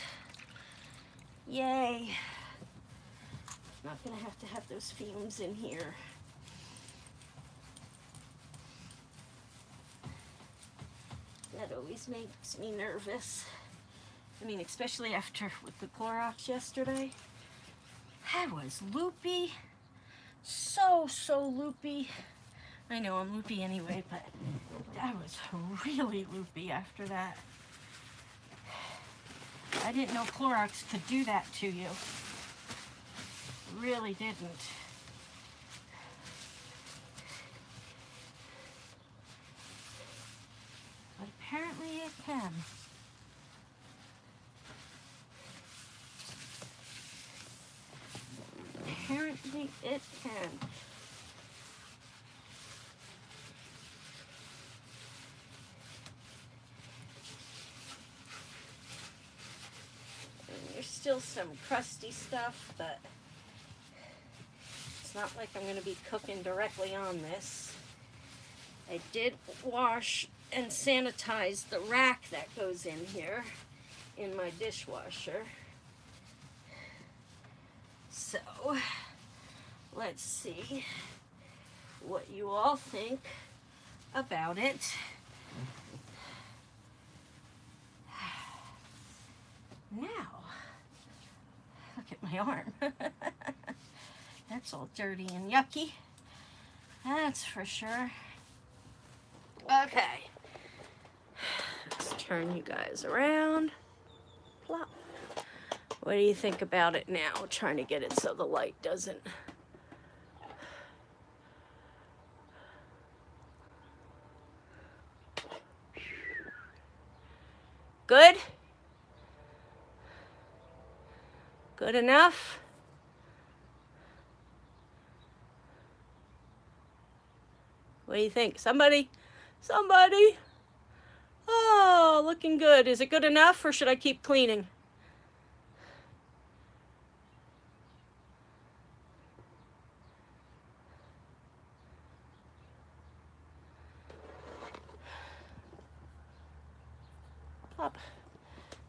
Yay. Not gonna have those fumes in here. That always makes me nervous. I mean, especially after with the Clorox yesterday. I was loopy. So loopy. I know I'm loopy anyway, but I was really loopy after that. I didn't know Clorox could do that to you. Really didn't. But apparently it can. Apparently it can. Still some crusty stuff, but it's not like I'm going to be cooking directly on this. I did wash and sanitize the rack that goes in here in my dishwasher. So let's see what you all think about it. Now, look at my arm. That's all dirty and yucky. That's for sure. Okay. Let's turn you guys around. Plop. What do you think about it now? Trying to get it so the light doesn't. Good? Good enough? What do you think? Somebody? Somebody? Oh, looking good. Is it good enough or should I keep cleaning? Up.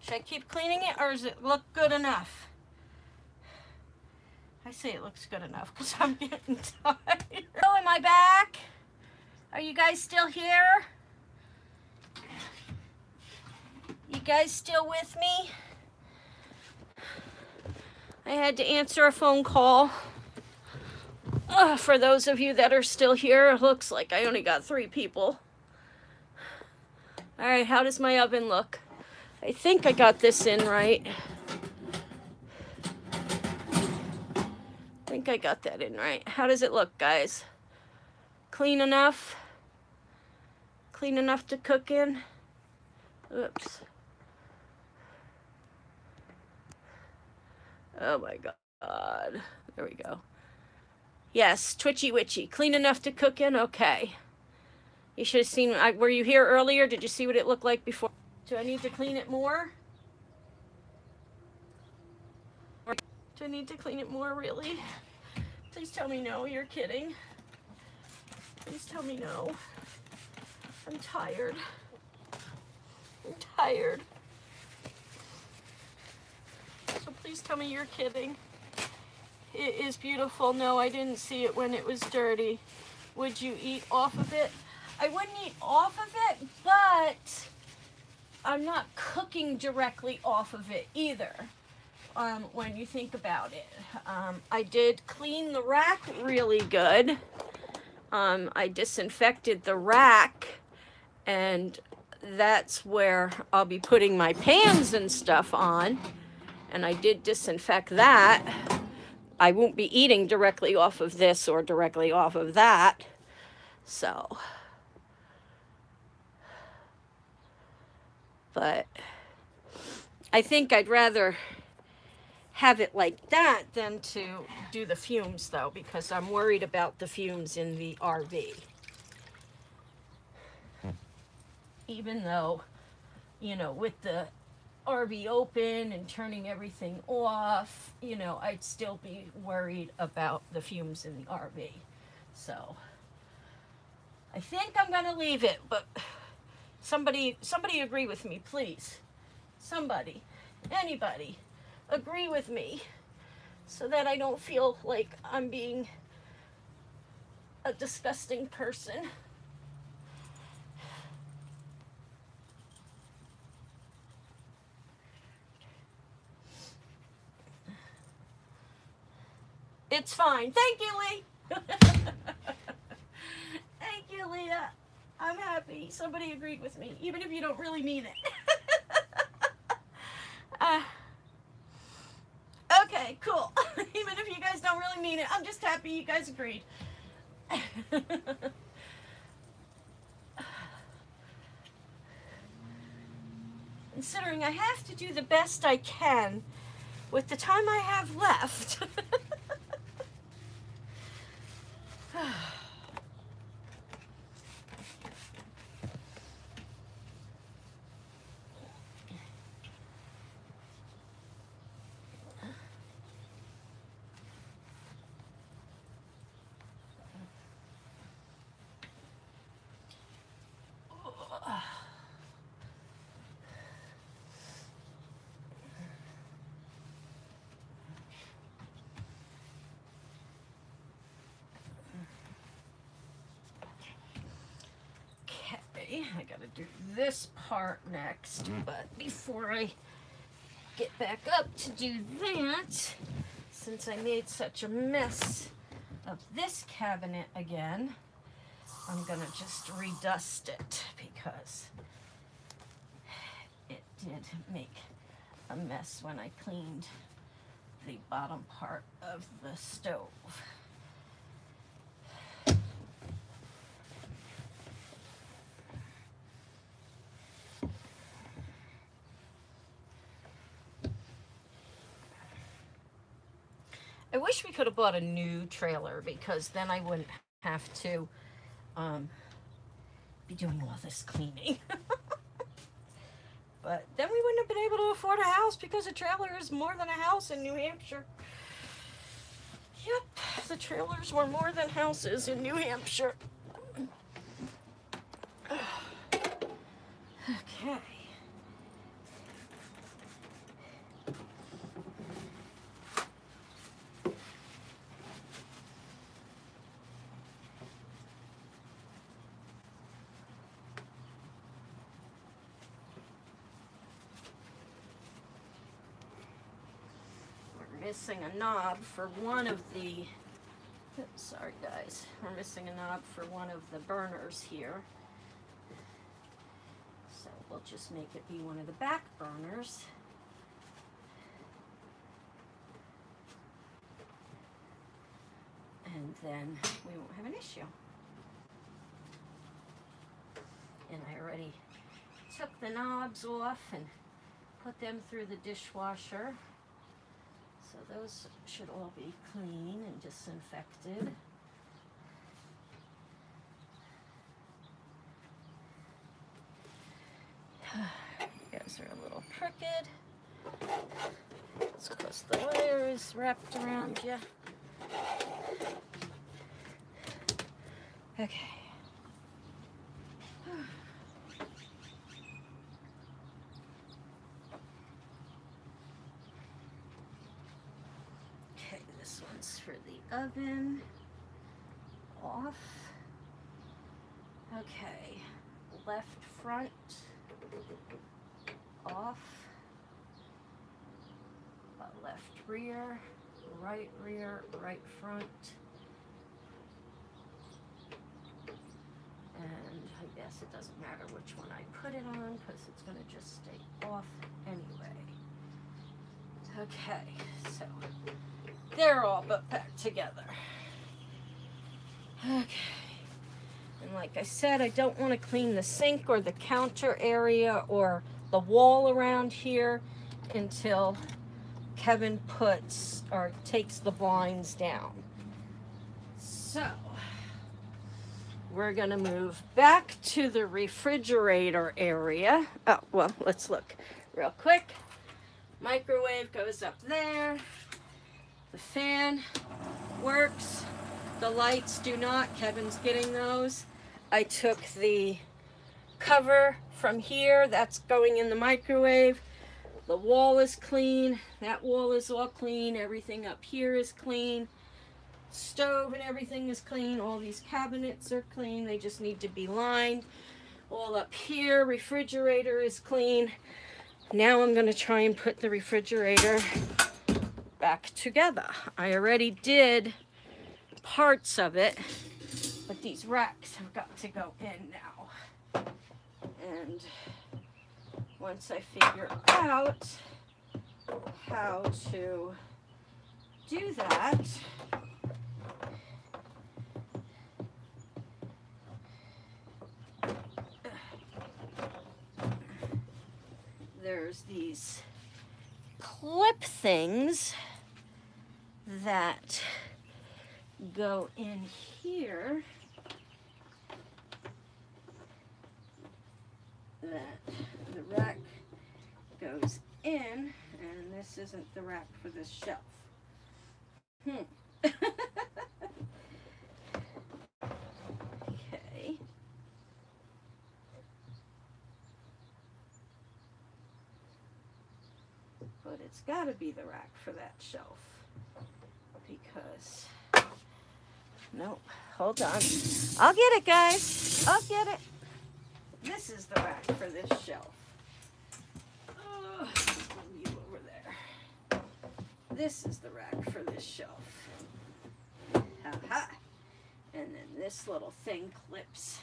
Should I keep cleaning it or does it look good enough? I say it looks good enough because I'm getting tired. Oh, am I back? Are you guys still here? You guys still with me? I had to answer a phone call. For those of you that are still here, it looks like I only got 3 people. All right, how does my oven look? I think I got this in right. I think I got that in right. How does it look, guys? Clean enough? Clean enough to cook in? Oops. Oh my God. There we go. Yes, twitchy witchy. Clean enough to cook in? Okay. You should have seen, were you here earlier? Did you see what it looked like before? Do I need to clean it more? Do I need to clean it more, really? Please tell me no, you're kidding. Please tell me no. I'm tired. I'm tired. So please tell me you're kidding. It is beautiful. No, I didn't see it when it was dirty. Would you eat off of it? I wouldn't eat off of it, but I'm not cooking directly off of it either. When you think about it, I did clean the rack really good. I disinfected the rack, and that's where I'll be putting my pans and stuff on. And I did disinfect that. I won't be eating directly off of this or directly off of that. So, but I think I'd rather have it like that than to do the fumes, though, because I'm worried about the fumes in the RV. Even though, you know, with the RV open and turning everything off, you know, I'd still be worried about the fumes in the RV. So I think I'm gonna leave it, but somebody agree with me, please. Somebody, anybody, agree with me so that I don't feel like I'm being a disgusting person. It's fine. Thank you, Lee. Thank you, Leah. I'm happy somebody agreed with me, even if you don't really mean it. Okay, cool. Even if you guys don't really mean it, I'm just happy you guys agreed. Considering I have to do the best I can with the time I have left. I gotta do this part next, but before I get back up to do that, since I made such a mess of this cabinet again, I'm gonna just redust it because it did make a mess when I cleaned the bottom part of the stove. I wish we could have bought a new trailer because then I wouldn't have to be doing all this cleaning. But then we wouldn't have been able to afford a house because a trailer is more than a house in New Hampshire. Yep, the trailers were more than houses in New Hampshire. Okay. Missing a knob for one of the, oops, sorry guys, we're missing a knob for one of the burners here. So we'll just make it be one of the back burners. and then we won't have an issue. And I already took the knobs off and put them through the dishwasher. So those should all be clean and disinfected. You guys are a little crooked. It's because the wire is wrapped around you. Okay. Okay, this one's for the oven. Off. Okay, left front. Off. Left rear, right front. And I guess it doesn't matter which one I put it on because it's going to just stay off anyway. Okay, so they're all put back together. Okay. And like I said, I don't want to clean the sink or the counter area or the wall around here until Kevin puts or takes the blinds down. So we're going to move back to the refrigerator area. Oh, well, let's look real quick. Microwave goes up there. The fan works. The lights do not. Kevin's getting those. I took the cover from here. That's going in the microwave. The wall is clean. That wall is all clean. Everything up here is clean. Stove and everything is clean. All these cabinets are clean. They just need to be lined. All up here, refrigerator is clean. Now I'm going to try and put the refrigerator back together. I already did parts of it, but these racks have got to go in now. And once I figure out how to do that, there's these clip things that go in here that the rack goes in, and this isn't the rack for this shelf. Okay. But it's got to be the rack for that shelf because, nope, hold on. I'll get it, guys. I'll get it. This is the rack for this shelf. Oh, move you over there. This is the rack for this shelf. Ha-ha. And then this little thing clips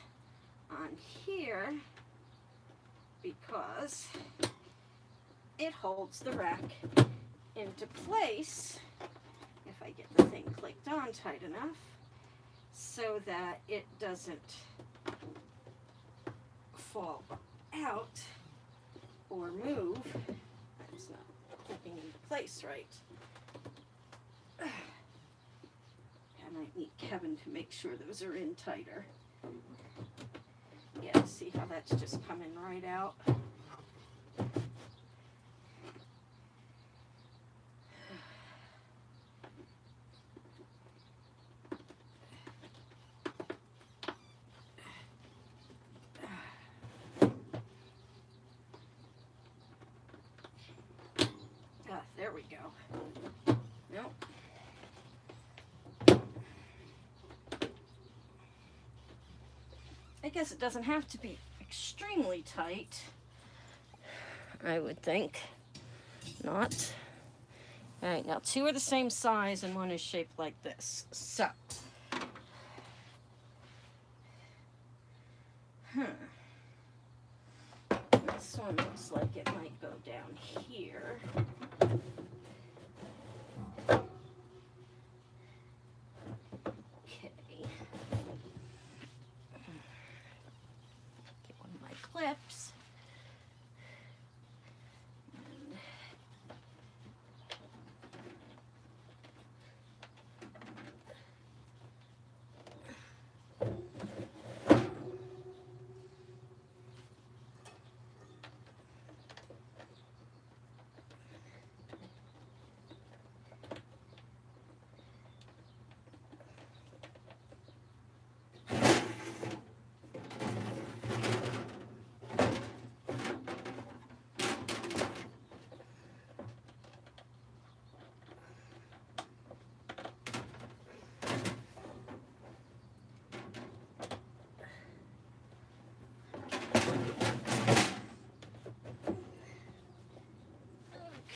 on here because it holds the rack into place, if I get the thing clicked on tight enough, so that it doesn't fall out or move. It's not clipping into place right. I might need Kevin to make sure those are in tighter. Yeah, see how that's just coming right out? There we go. Nope. I guess it doesn't have to be extremely tight, I would think. Not. All right, now two are the same size and one is shaped like this. So, this one looks like it might go down here. clips.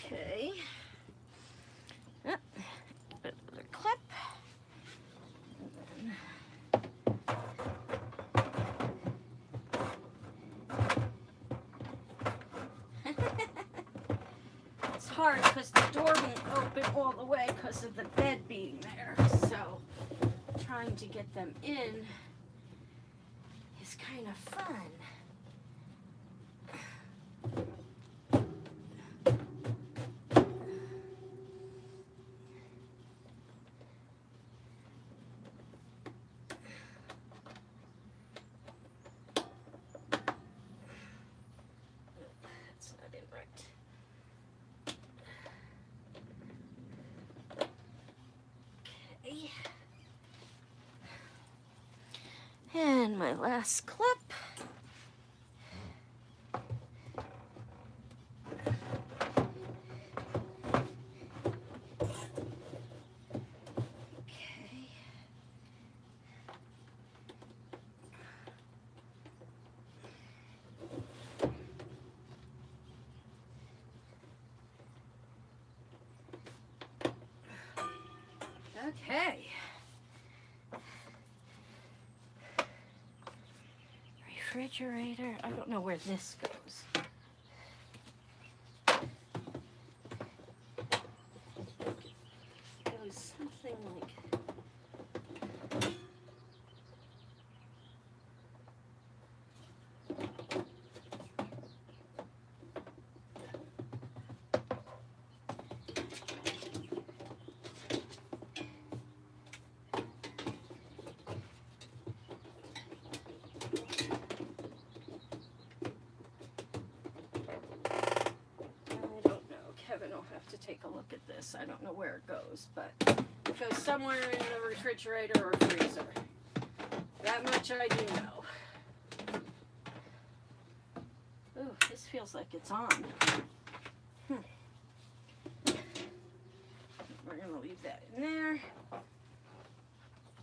Okay. Another clip. It's hard because the door won't open all the way because of the bed being there. So trying to get them in is kind of fun. That's not in right. Okay. And my last clip. Okay. Refrigerator. I don't know where this goes. It was something like... I'll have to take a look at this. I don't know where it goes, but it goes somewhere in the refrigerator or freezer. That much I do know. Ooh, this feels like it's on. We're going to leave that in there.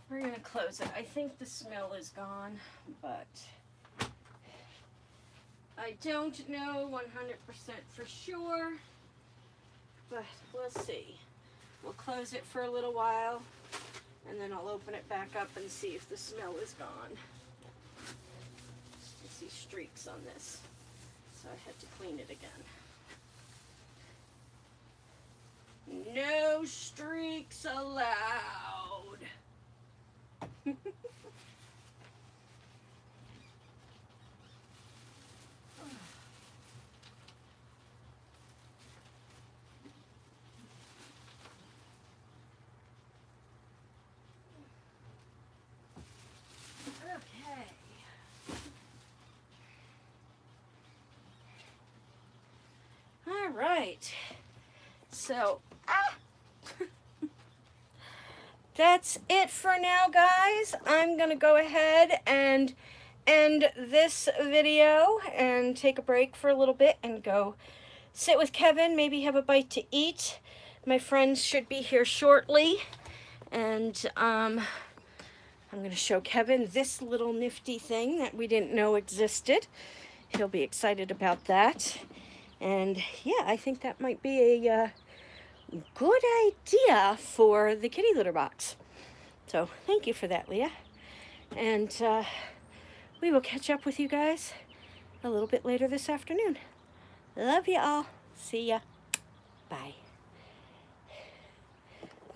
We're going to close it. I think the smell is gone, but I don't know 100% for sure. But we'll see. We'll close it for a little while, and then I'll open it back up and see if the smell is gone. I see streaks on this, so I had to clean it again. No streaks allowed. All right, so that's it for now, guys. I'm gonna go ahead and end this video and take a break for a little bit and go sit with Kevin, maybe have a bite to eat. My friends should be here shortly, and I'm gonna show Kevin this little nifty thing that we didn't know existed. He'll be excited about that. And yeah, I think that might be a good idea for the kitty litter box. So thank you for that, Leah. And we will catch up with you guys a little bit later this afternoon. Love you all. See ya. Bye.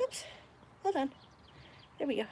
Oops. Hold on. There we go.